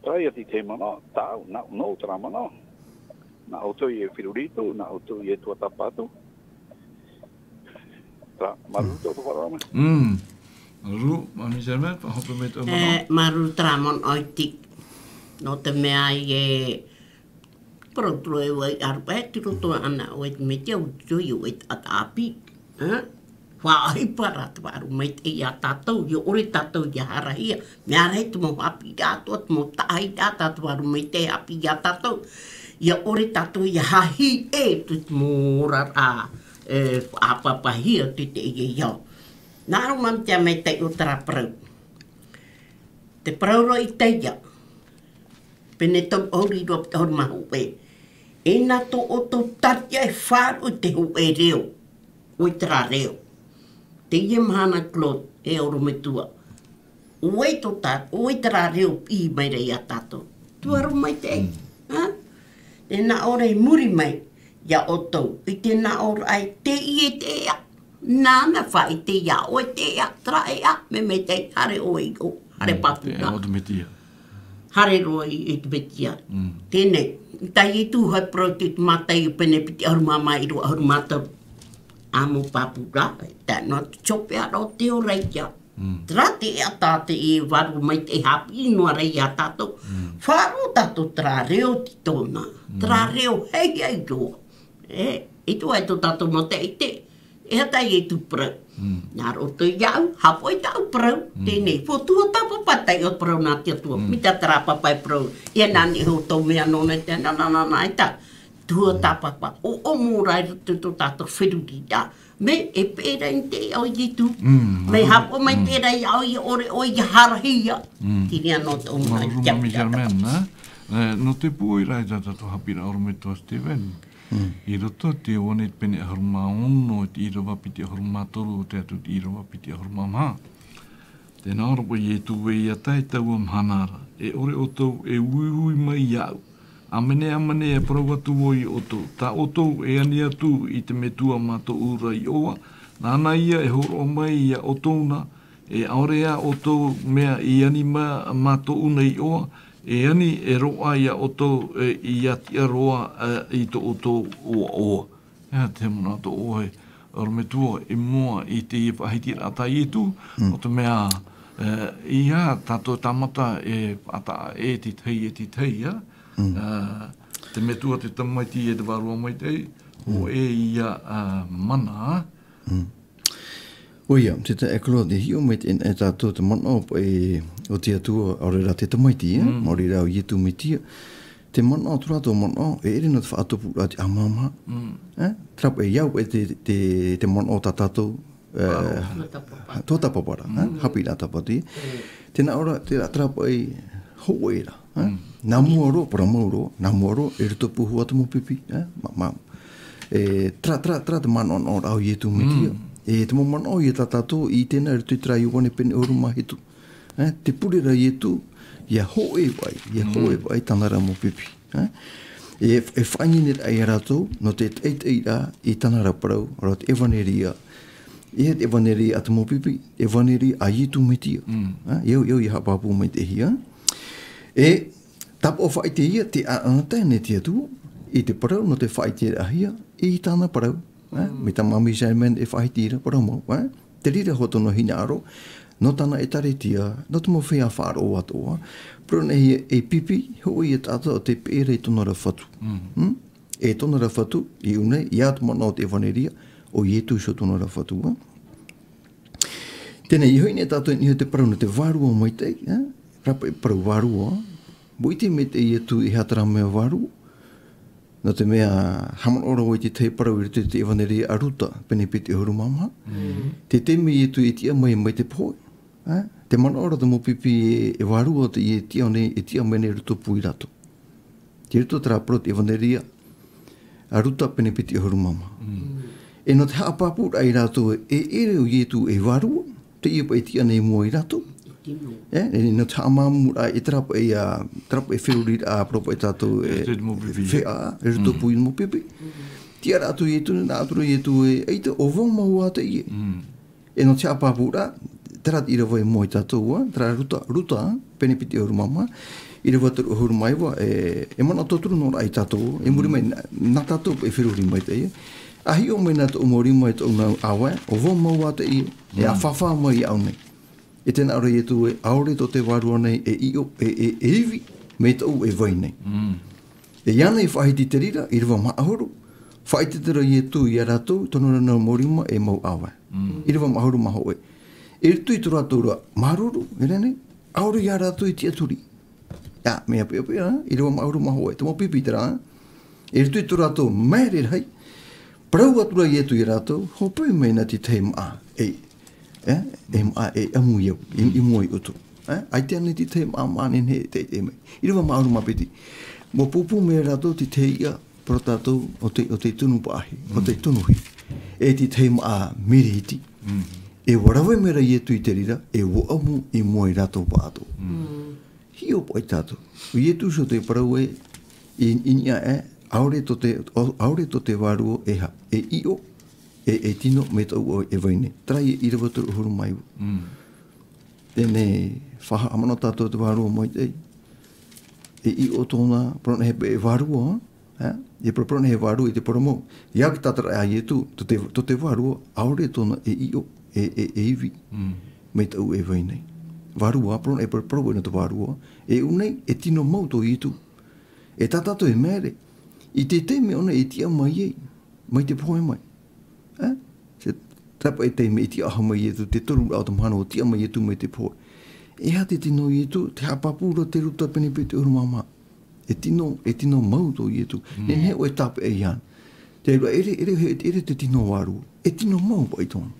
tai ati te mana, tāu, nā unau tara mana, nā auto i e whirurito, nā auto i e tua tapatu. Tā, maru tō wharama. Maru, mami Germain, hope me tō mana. Maru tramon oitik, no te mea i e Pronto e wai arpa e tiro toa ana o e me te au tui o e ata api. Wha ai para te waru mai te ia tātou, i ore tātou ia harahia. Mea rei te mo api tātou, te mo taai tātou waru mai te api ia tātou. Ia ore tātou ia hahi e te mo ora a apapahia te te ia iau. Nāro mam te mai te o tara prau. Te prauro i te ia. Pene tau ori roa te hori mahu e. E nā tō o tō tatia e whāru te hu e reo. O i tera reo. Te ia mahana klot e oro me tua. oi to ta, oi tra reo I mai rei a tato. Tuaru mai te ei. E na ora I muri mai, ia o tau. I te na ora ai te I e te ea. Nāna whai te ia o te ea, tra e a, me me te hare o I go, hare papu Te o te metia. Hare roa I te metia. Tēnei, tai I tū hai pro te matai o pene piti arumama I roa arumata amo papu ra. Tā no te chope ara o te o reikia. Tra te ea tāte E waru mai te hapi inua rei a tātou. Wharo tātou tra reo ti tōna. Tra reo hei ai roa. E tu ai tō tātou mo te ite. E hatai e tu prau. Nā roto iau, hapo i tau prau. Tēnei, po tua tapa patai o prau nā tia tua. Mita tara papai prau. Ia nani hau tau mea nona te na e ta. Tua tapa pa. O mūrai rutu tō tātou whiruri tā. Me e pēra i te au i tu. Me hapo mai pēra i au i ore o i harahia. Tiri anō tō mūrai. Mami Germain, no te pui rai tātou hapira oro me tō Steven. I roto te one pene haruma ono, te iro wapiti haruma toru, te atu te iro wapiti haruma maha. Tēnā oropo I e tuwe I a tai tau am hanara. E ore o tau e uihui mai iau. Amene e parau atu o I o tau. Tā o tau e ani atu I te metua mato ura I oa. Nāna ia e horo o mai I a o tauna. E aorea o tau mea I ani mato una I oa. E ani e roa ia o tau I atia roa I to o tau oa. Ea te mona to oe. Oro me tua e mua I te I whahiti ata I tu. O te mea ia tato tamata e ata e ti tei ia. Te me tua te tamaiti e te warua mai tei. O e ia mana. Oia, te e kolo te hio mai te e tātou te mana o te atua ore rā te tamaiti, ore rā o ietu me tia. Te mana o tura tō mana e ere no te whaatopu rā te amama. Trapa e iau e te mana o tā tātou tō tapapara, hapi rā tapati. Tēnā ora, te rā trapa e ho e rā. Nā muaro, para mauro, nā muaro, e rito puhu atu mo pipi. Tra te mana o rā o ietu me tia. E te momana o I e tātou I tēnā rito I trai wane pene oruma hitu. Te purera I tu, ia hoe vai tanara mo pipi. E whainginit ai ratou, no te teitei rā I tanara parau, ora te evaneria. E te evaneria atu mo pipi, evaneria a I tu me tia. Iau I hapapu mai te hia. E tapa o whai te hia, te aanata ne tia tu, I te parau, no te whai te ahia, I tāna parau. Me ta Mami Germain e whahitira para mau. Te rira hoto no hina aro, no tana e taretia, no te mo whea whaaro o atoa, pero nei e pipi, hoi e tata o te pēra I tonara whatu. E tonara whatu, I unei, I atu mana o te evaneria, o I etu so tonara whatu. Tēnei, I hoi ne tata I te parau no te warua mai tei, rapa e parau warua, boite me te I etu I hatara mea warua, no te mea haman ora o te te parau I te evaneria aruta pene piti hurumama. Te temi I tu I tia mai te poi. Te mana ora te mo pipi e warua te I tia nei e tia mene ruto pui rato. Te ruto tra prot evaneria aruta pene piti hurumama. E no te haapapu ai rato e ere o I tu e warua te I pa e tia nei mua I rato. E no te amamu e trapa e whiuri a propo e tātou e whea, e ruto pui mo pipi. Tia rātu I tunu, nā atura I tu e eita o vau mau a te I. E no te apapu rā, tera I rawa e mo I tātou, tera ruta, pene piti hurumama, I rawa turu hurumaiwa, e mana tōturu no rā I tātou, e muri mai, nā tātou e whiruri mai te I. Ahi o mai nā tō mori mai tō nau awa, o vau mau a te I, e a whawha mai au nei. E tēnā ora I tu e aore tō te warua nei e io e evi me tau e vai nei. E iana I whahiti te rira I rawa maahuru. Whaiti te rau I tu I a rātou tono rana morima e mau awa. I rawa maahuru maho e. E ritu I tu rātou ra maruru, e rene, aore I a rātou I tia turi. Ia, mea pia pia, I rawa maahuru maho e. Te mo pipi te rā. E ritu I tu rātou mere rei. Prau atura I tu I rātou, hopu I meina ti te maa e. E maa e amu iau, I moi utu. Ai te ane ti te maa mani ne te mei. I rawa maahuru mapiti. Mo pupu me rātou ti te ia pro tātou o te tunu pāhi, o te tunuhi. E ti te maa miriti. E warawe mera i etu i te rira, e woamu i mua i rato pāto. Hio po i tātou. I etu so te parau e, inia e, aure to te waruo e ha, e io, e tino me tau o e waine. Trai i rawa turu huru mai. Tēne whaha amano tātou te waruo mai tei. E io tōna, prona he e waruo, e prona he waruo i te paramo. Ia ki tātara a ietu, to te waruo, aure tōna e io, e iwi, me tau e waine. Warua, prona e parau ina te warua, e unei, e tino mau tō i tu. E tātato e mere, i te teime ona e tia mai ei, mai te poe mai. Se tapa e teime e tia aha mai e tu, te toru au tamhana o tia mai e tu mai te poe. E ha te tino i tu, te hapapura te ruta pene pe te urumama. E tino mau tō i tu. Nen he o e tape e ian. Te rua, ere te tino warua. E tino mau pa i tōna.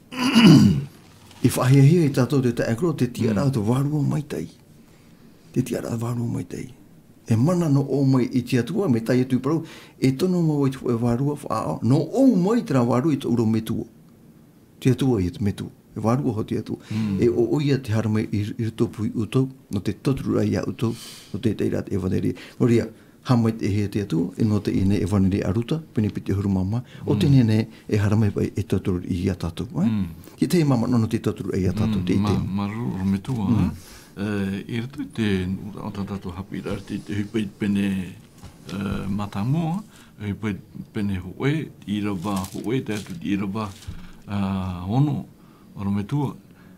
I whahia i tātou te taekro, te tiara te warua mai tai. Te tiara warua mai tai. E mana no o mai i tia tua, me tai e tui parau, e tono mau i tu e warua whaao, no o mai tera warua i tu uro me tua. Tia tua i te me tua. E warua ho tia tua. E o ia te haramai i rito pui utou, no te toturu ai a utou, no te teirat e vaneri. Moria, hamai te hea tia tua, e no te ine e vaneri aruta, pene piti huru mama, o tene ne e haramai pai e toturu i a tātou. Ki te mama nono te toturu e a tātou te ite. Maru me tua, i rito te o tātou hapira, te hupai pene matamoa, hupai pene hoe, i rawa hoe, te atu i rawa ono, ora me tua,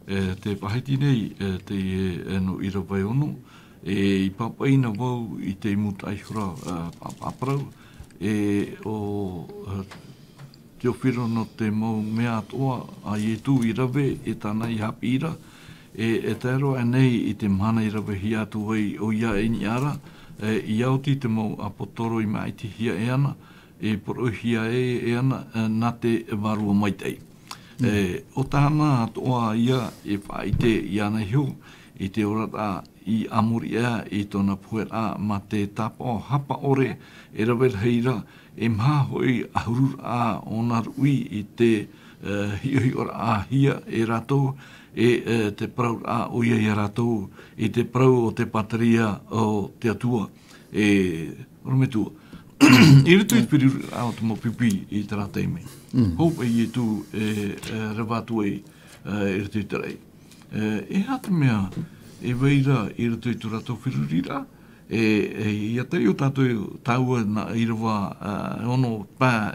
te pahiti nei, te no i rawa ono, i papaina wau i te muta aihura paparau, o te whiro no te mau mea atoa a i tu i rawe e tāna i hapira, e te aroa nei i te mana i rawe hi atu wei o ia e ni ara, i auti te mau apotoro i mai te hia e ana, e poro hia e ana na te warua mai tei. O tāna atoa ia e whaite i ana hiu, i te orata i amuri ea i tōna puera ma te tapa hapa ore e rawe heira e maha hoi ahurur a ona rui i te hihi ora a hia e ratou e te prau a oia i ratou i te prau o te pataria o te atua e rometua. I rito i piriru a o te mo pipi i te rateime. Hope i e tu rewatu e rito i terei. E hata mea e weira i rito i tu ratou whirurira, ia tei o tātou taua na i rawa ono pā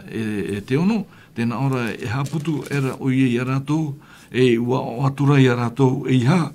te ono, tēnā ora e haputu era o i a rātou, e ua o atura i a rātou e iha,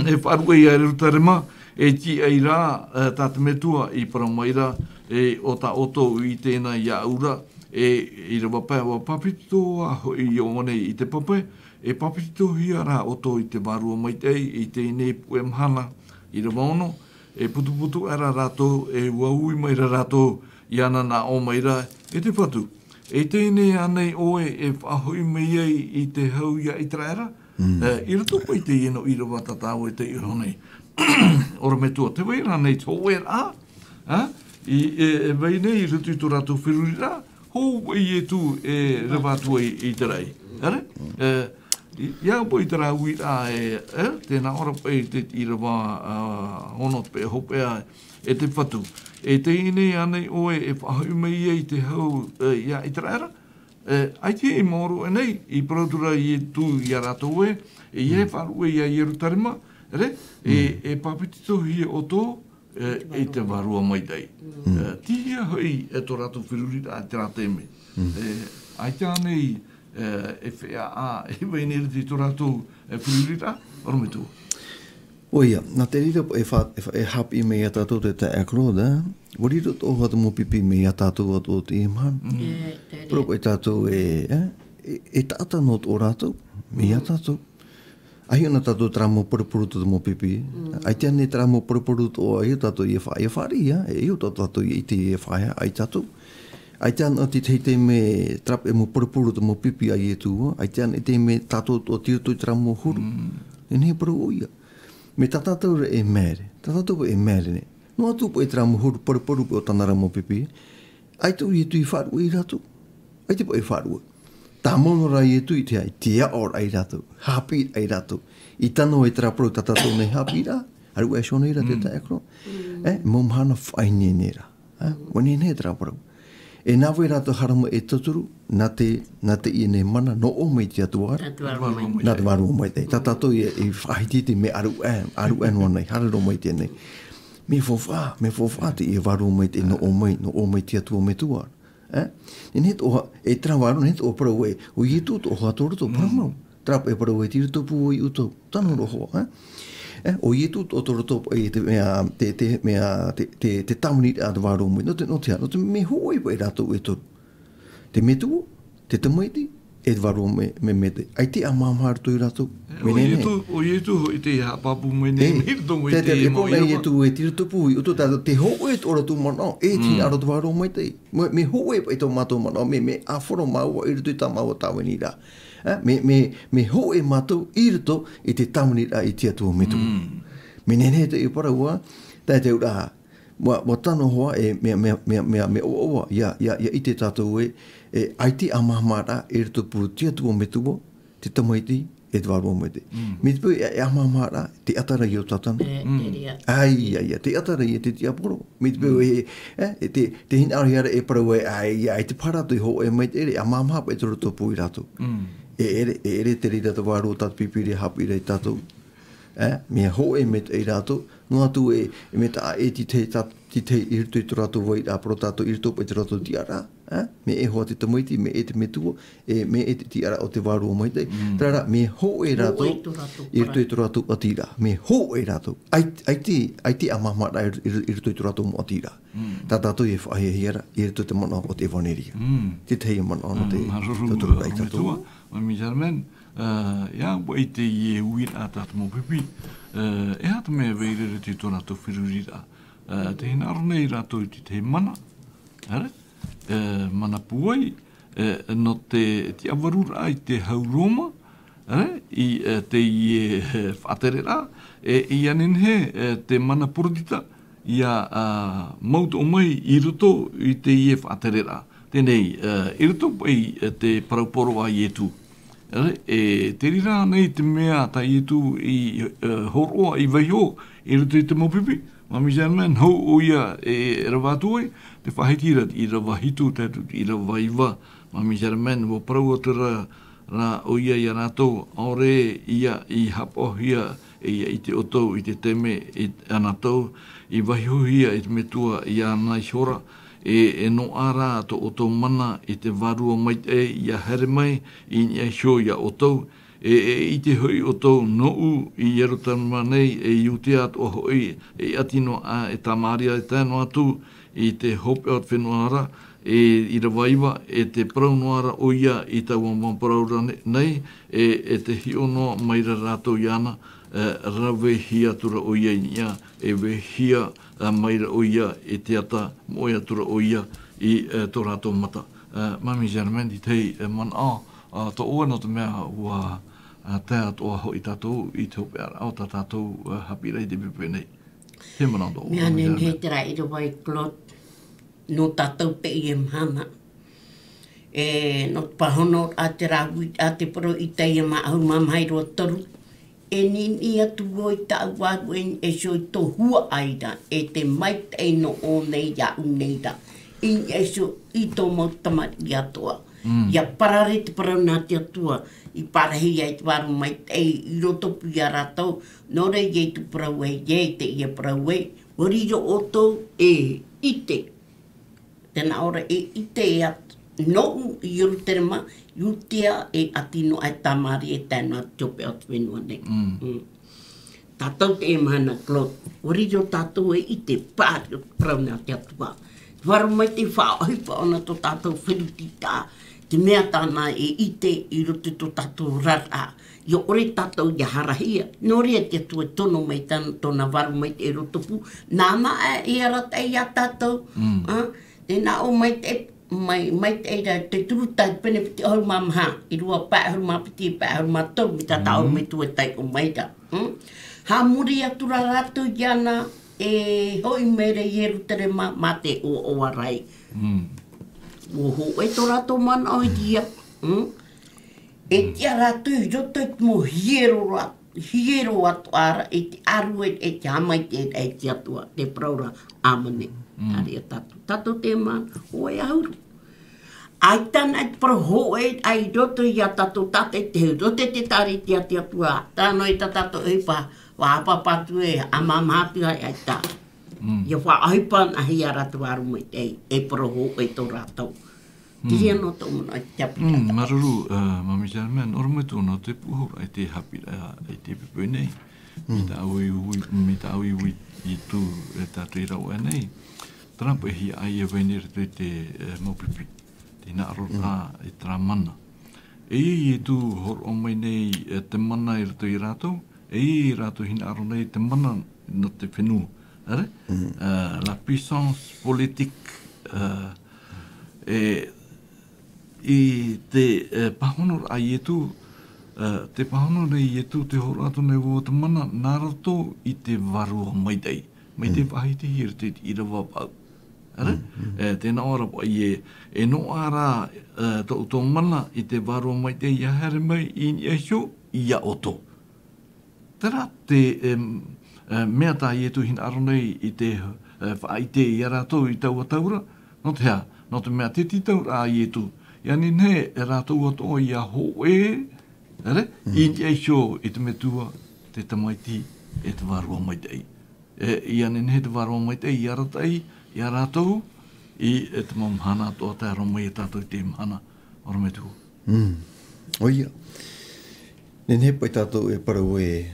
e wharua i a rutarema, e ti ai rā tāta metua i paramaira, e o tā oto i tēnā i a ura, e i rawa pā wa papito a i o one i te pape, e papito hi a rā oto i te warua mai tei, i te ine pue mhana i rawa ono, e putu era rātou, e waui mai rātou, i ana nā o maira, e te whatu. E tēnei anei oe e whahoi mei ei i te hau ia i traera, i rato pai te ino i rawa tatau e te ihonei. Ora me tua, te weira nei tō wera, e wei nei i rutu i tō rātou whirurira, hou i e tu e rawatua i te rei. Ia po i tera uira tēnā ora pai te i rawa ono pe hopea e te whatu. E te ine anei oe e whahau mei e te hau ia i tera era. Ai te e moro e nei, i parautura i e tu i a rātou e e wharu e i a Ierutarima, e papitito hi o tō e te warua mai dei. Tihia hoi e tō rātou whirurira e te rāteme. Ai te anei e whea a e weinere te tō rātou e whirurira, ora me tō. Oia, nā te rira e hapi mei a tātou te te akroda, wariro tō hata mo pipi mei a tātou a tō te iman. Proko e tātou e tāta no tō rātou, mei a tātou. Ai ona tātou tramo parapuru tō mo pipi. Ai te ane tramo parapuru tō ai tātou i e whari, e o tātou i te e whaia ai tātou. Ai te ane te te me trap e mo parapuru tō mo pipi ai e tū, ai te ane te me tātou tō tio tramo huru. E ne paru oia. Me tātou e mere, tātou e mere ne. No atu po e tramo huru parapuru o tanara mo pipi. Ai tō i tu i wharu i rātou. Ai te po e wharu. tā mono rai e tu i te ai, te aor ai rato, hapi ai rato, i tano e trapro tatato nei hapi ra, aru e shona ira te tae akro, mo mahana whai nera, wani ne trapro. E nā wai rato harama e taturu, nā te i ne mana, no o mai te atuara, nā te waru o mai te, tatato i whahiti te me aru e noa nei, hararo mai te nei, me fofa te i waru o mai te no o mai te atua me tuara. Net o e trawaru net o pro e o yitu to hatoro to promo trap e pro e tir to pu i uto tano ro ho o yitu to to e te tamni a waru mo no te me ho e rato e to te metu te tamaiti e waru me te ai te amamar to i rato o yitu i te papu me ne mirto mo te mo e tu e tir to pu i uto te ho e to to mo e ti aro to waru mo te me ho e to mato mo me aforo mau i tu tamau tawani ra me ho e mato i to i te tamani ra i te tu metu me ne te i para wa te ura mo tano hoa e me o ya i te tato e ai ti amamara e to pu te tu metu te tamaiti e te waru mo te me te e amamara te atara i o tatana ai te atara i te aporo me te te hin ariara e para we ai te para to ho e mai te amamha e to pu i rato e te rira te waru tat pipiri hapi rei tato me ho e met e rato no atu e me ta e ti te ir tu rato voi a protato ir tu pe rato tiara me e ho te tamaiti me e te metu e me e te tiara o te waru o mai te trara me ho e rato ir tu rato atira me ho e rato ai ti amama ir tu rato mo atira tatato e fa hiera ir tu te mana o te vaneria te te mana o te to rai tato mi German ja wai te ye win atat mo pipi e hat me veire te tona to firurira te narnei rato i te mana mana puai no te avarura i te hauroma i te i whaterera i aninhe te mana purutita ia mautu o mai i ruto i te i whaterera tenei i ruto pai te parauporo a ietu te rira nei te mea ta ietu i horoa i vaiho i ruto i te mopipi Mami German, hau o ia e rawatoi, te whahitira i rawahitu, i rawaiwa. Mami German, wo parau o te ra o ia i anatou, aore ia i hapohia i te otou, i te teme i anatou, i waihohia i te metua i anai hora, e no ara to otou mana i te varua mai i a here mai, i a hio i a otou, i te hui o tau nou i Yerusalema nei e iutea atu o hoi e atino a e tamaria e tēno atu i te hope out whenuara i rawaiwa e te paraunoara o ia i tau amamparau nei e te hiono mai rarato i ana rawe hia tura o ia ia e we hia maira o ia e te ata moia tura o ia i tō rato mata. Mami Germain i tei mana to oa no te mea ua te atoa ho i tātou i te hope ara o tātou hapi rei te pipi nei. Te manando. Mea nen he te rai rawai klot no tātou pe i e mhana. No pahono a te rawi a te paro i te ia maa au mamai roa toru. E nini atu goi ta wagu e so i tō hua aida e te mai te no o nei ia u nei da. E so i tō mautamari i atoa. Ia parare te parau nā te atua i parahi ai te waru mai i roto pu i a rātou. Nō rei i tu parau e te ia parau e. Wariro o tō e ite. Tēnā ora e ite e atu. No i Yerusalema, iutea e atino ai tamari e tēnā tope atu whenua nei. Tātou te e mahana klot. Wariro tātou e ite pāri o parau nā te atua. Waru mai te whaohipa ona tō tātou whirutita. Te mea tāna e ite i roto tō tātou rara. I ore tātou i harahia. Nō rea te atua tono mai tōna waru mai te rotopu. Nāma e arata i a tātou. Nā o mai te eira te turutai pene piti ahuru mamaha. I rua pā ahuru mapiti pā ahuru mātou. Mi tā tāo me tua tai o maida. Ha muri atura rato i ana e hoi mere i Yerusalema ma te o arai. Oho, e tō rato mana o dia. E tia ratu I roto I mo hiero atu ara e te aru e te amai te atua, te praura amane. Aria tatu. Tatu te man, oe auru. Ai tana I proho e ai roto I a tatu tate te rote te tari te atua. Tano I tatato e pa, wapapatu e amamatu ai ta. Ia wha aipan a hi aratu aru mai te e proho e to ratau. Tia no to mona te apita. Maruru, Mami German, orme tōna te puho ai te hapira ai te pepe nei. Mi ta au I ui I tū e tātu I rau nei. Trampa hi ai e wainere tui te mopipi. Te nā rota I tra mana. E I tū hor o mai nei te mana I rato I rātou. E I rātou hina aro nei te mana no te whenua. La puissance politique I te pahono ai etu, te pahono nei etu te horo atu nei o te mana, nā rato I te varua maitei. Mai te wahi te hira te irawa pau. Tēnā ora po e no ara tō mana I te varua maitei I haere mai I ni aisho I a oto. Tera te mea tā I etu hina aro nei I te whaite I a rato I taua taura, no te hea, no te mea te titaura I etu. Ia ni ne e rātou ato I a ho I ni aisho I te metua te tamaiti e te varua maitei. Ia ni ne te varua maitei I a ratai, I a rātou I e te mamhana ato a te aromai e tātou I te mhana ora me tuho. Oia. Ne ne pai tātou e parau e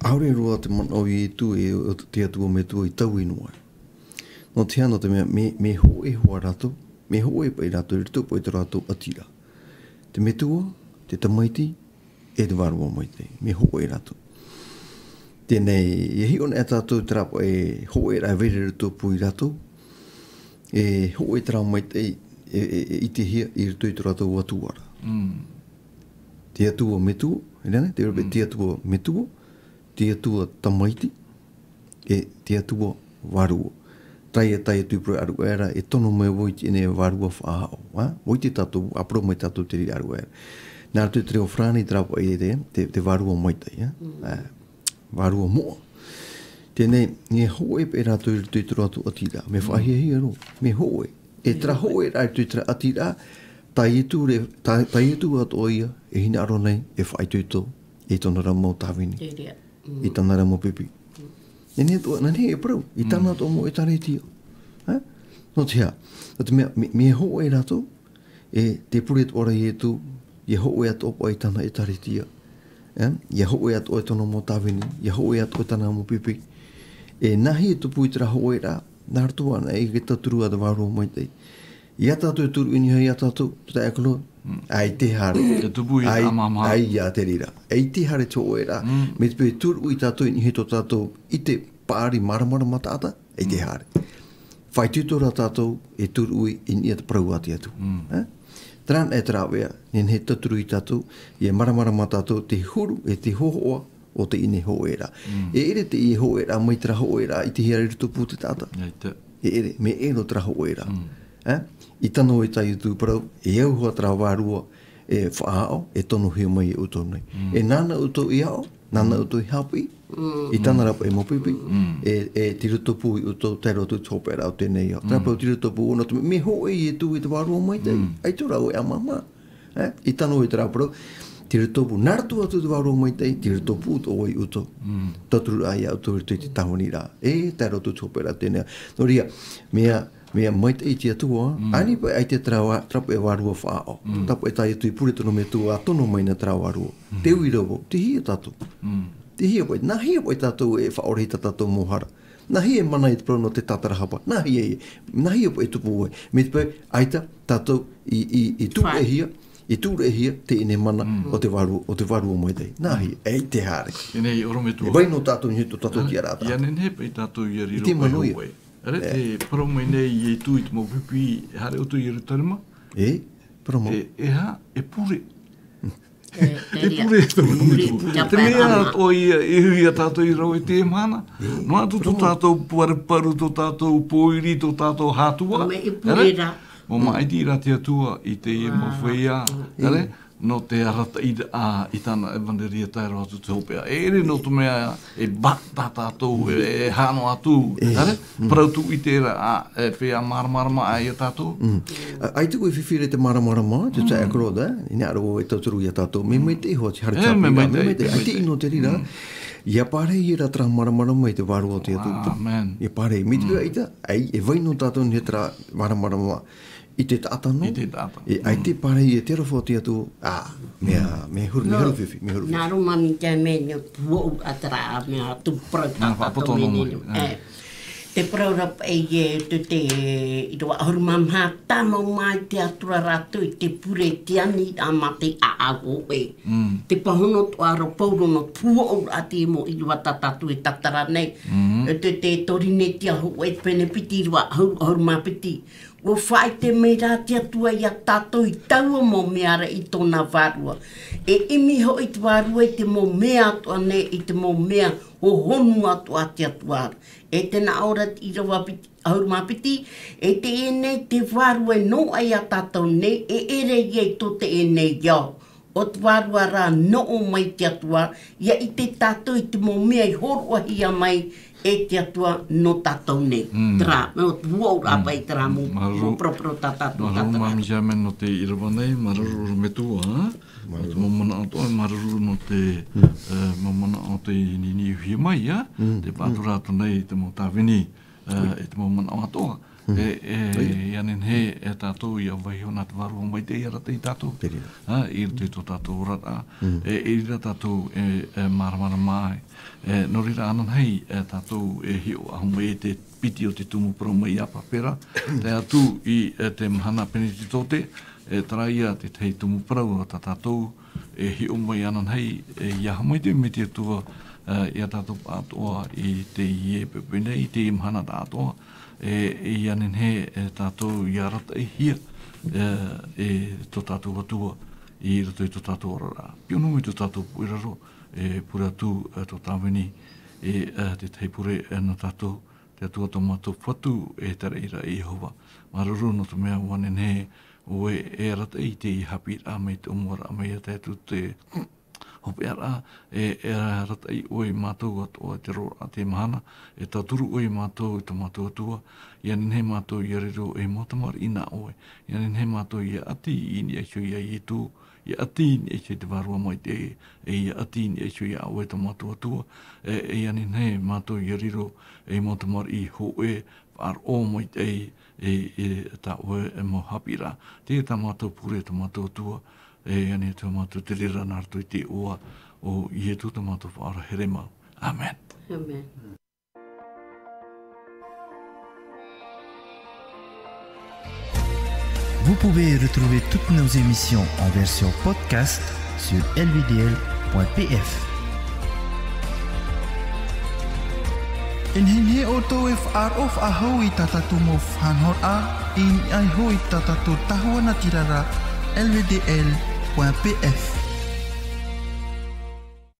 aure roa te man o I tu e te atua me tua I tau inua. No te ano te mea me ho e hoa rātou. Me hoe pai rātou I rito pai te rātou atira. Te metua, te tamaiti, e te varua maitei. Me hoe rātou. Tēnei, e hi ona e tātou te rāpa e hoe rai vere rito pui rātou. E hoe te rā maitei I te hia I rito I te rātou atuara. Te atua metua, te rape te atua metua, te atua tamaiti, e te atua varua. Tai tūpura aru era e tono mai woiti ene varua whaao. Woiti tātou, apro mai tātou te ri aru era. Nā tu te reo whrāni trapa e te varua maitai. Varua moa. Tēnei, nge hoe pe rātou I tui te rātou atira. Me whahia hi aro. Me hoe. E tra hoe rai tui te atira, tai etu ato ia, e hina aro nei, e whai tui tō, e tona ramo tāwini. I tana ramo pipi. Nene e prau, I tāna tō mo e tare tio. No te hea, me ho e rato, e te puret ora I etu, e ho e ato opa I tāna e tare tia. E ho e ato e tono mo tāwini, e ho e ato e tāna mo pipi. E nahi e tupu I tera ho e rā, nā ratu ana e ke taturu a te wāro maitei. I a tātou e turu ini hai a tātou, te akolo, ai te hare. Te tupu I amama. Ai ia te rira. Ai te hare tō e rā. Me te pē turu I tātou ini he tō tātou I te pāri maramara matata, ai te hare. Whai tūtora tātou e turu ini a te prau ati atu. Tran e trawea, nen he taturu I tātou, I e maramara matata te huru e te hohoa o te ine ho e rā. E ere te I ho e rā, mai tra ho e rā, I te hea rito pū te tāta. E ere, me ero tra ho e rā. I tano e tai utu parau, e au hoa tra wārua e whaao, e tono hea mai e uto nei. E nana uto I ao, nana uto I hapi, I tana rapa e mopipi, e tirutopu I uto tero tu tōpera o tēnei ao. Trapau tirutopu ona tu, me ho e tu I te wārua mai tei, ai tō rau e amama. I tano e trapau, tirutopu naratu atu te wārua mai tei, tirutopu uto o I uto. Taturu ai au tō te tahoni rā, e tero tu tōpera tēnei ao. No ria, mea maita I te atua, ani pai ai te trapu e wārua whaao. Tapu e tai atu I pure tono me tua tono mai na trau wārua. Te ui rawo, te hia tātou. Te hia pai, nā hia pai tātou e whaorehita tātou mohara. Nā hia mana I te prau no te tātarahapa. Nā hia pai tupu oi. Me te pai, aita tātou I tūre hia, I tūre hia te ine mana o te wārua mai tei. Nā hia, ei te hare. Nei, orometua. E waino tātou ni tu tātou ki arata. Ia nene pai tātou I riro pai hoi. Are te paromai nei I tū I te maupipi hare utu I rutarima? Paromai. E ha, e pure. E pure e tō rumitu. Te mea o I hui a tātou I rau e te mana. No atu tō tātou puareparu, tō tātou poiri, tō tātou hātua. Me I pure rā. Mo mai tira te atua I te e mawhia. no te arata i tāna e wanderia tai roa tu te hopea. Ere no tu mea e bata tātou, e hano atu, parau tu i tēra e whea maramarama ai a tātou. Ai tuku i whiwhire te maramarama, te tae akroda, i nea aro e tauturu i a tātou, me mai te iho, te hara chapu, me mai te, ai te ino te rira, ia pare i ra tra maramarama i te waru o te atu. Amen. Ia pare, mi te aita, ai e vaino tātou ni tra maramarama, i te tātano. I te tātano. Ai te pare i e te rafo te atu, me huru whiwhi, me huru whiwhi. Nā roma mi te mene puo atara mea tu prau tātato menenu. Te praurap e te i roa ahurumamha tamo mai te atura ratu i te pure te ani a mate a ago e. Te pahono to aro pauro no puo a te mo i roa tatatu e tatara nei. Te torine te ahu e pene piti i roa ahurumapiti. O whai te meira te atua i a tātou i taua mo meara i tōna wārua. E imi ho i te wārua i te mo mea atua ne i te mo mea o honu atua te atua. E tēnā ora i rawa ahurumapiti, e te enei te wārua e no ai a tātou ne, e ere iei tō te enei iau. O te wārua rā no o mai te atua, ia i te tātou i te mo mea i horo ahia mai, e te atua no tātou ne. Tera, o te uau rāpai tera mo propro tātou. Mararu mami jamen no te irawa nei, mararu me tua, mamana o toi, mararu no te mamana o te nini uhi mai, te pāturātu nei te mo tāwini, e te mamana o atoa. Ianin he e tātou ia vai hona te waru mai te iara te i tātou. I te tō tātou rata. E ira tātou e maramara mai. No rira anan hei e tātou e hio ahu mai e te piti o te tumu pro mai apa pera. Te atu i te mahana peniti tote. E taraia te tei tumu prau o tātou e hio mai anan hei e iaha mai te me te atua ia tātou pātoa i te ie pepene i te mahana tātoa. I anin he tātou i arata i hia e tō tātou atua i rato i tō tātou orara. Piono i tō tātou puiraro e pura atu tō tāwini te teipure na tātou te atua tō mātou whatu e tara ira i Jehova. Maruru no tō mea wanin he o e arata i te i hapi a mei te omora a mei a te atu te hope ara e rata i oi mātou atoa te rora te mahana, e tāturu oi mātou i tā mātou atua, i anin he mātou i arero e mātamari ina oi, i anin he mātou i ati i ni eisho i a i tū, i ati i ni eisho i te varua mai te i ati i ni eisho i a oi tā mātou atua, i anin he mātou i arero e mātamari i ho e whar o mai te tā oe e mo hapira, te tā mātou pure tā mātou atua, e ane te mātou te rira nārtu i te oa o i e tū tā mātou whaara here mau. Amen. Amen. Vous pouvez retrouver toutes nos émissions en version podcast sur lvdl.pf. In he o tō e whaarof a hau i tatatu mo whanhor a, in ai hoi tatatu tahua na tirara lvdl.pf.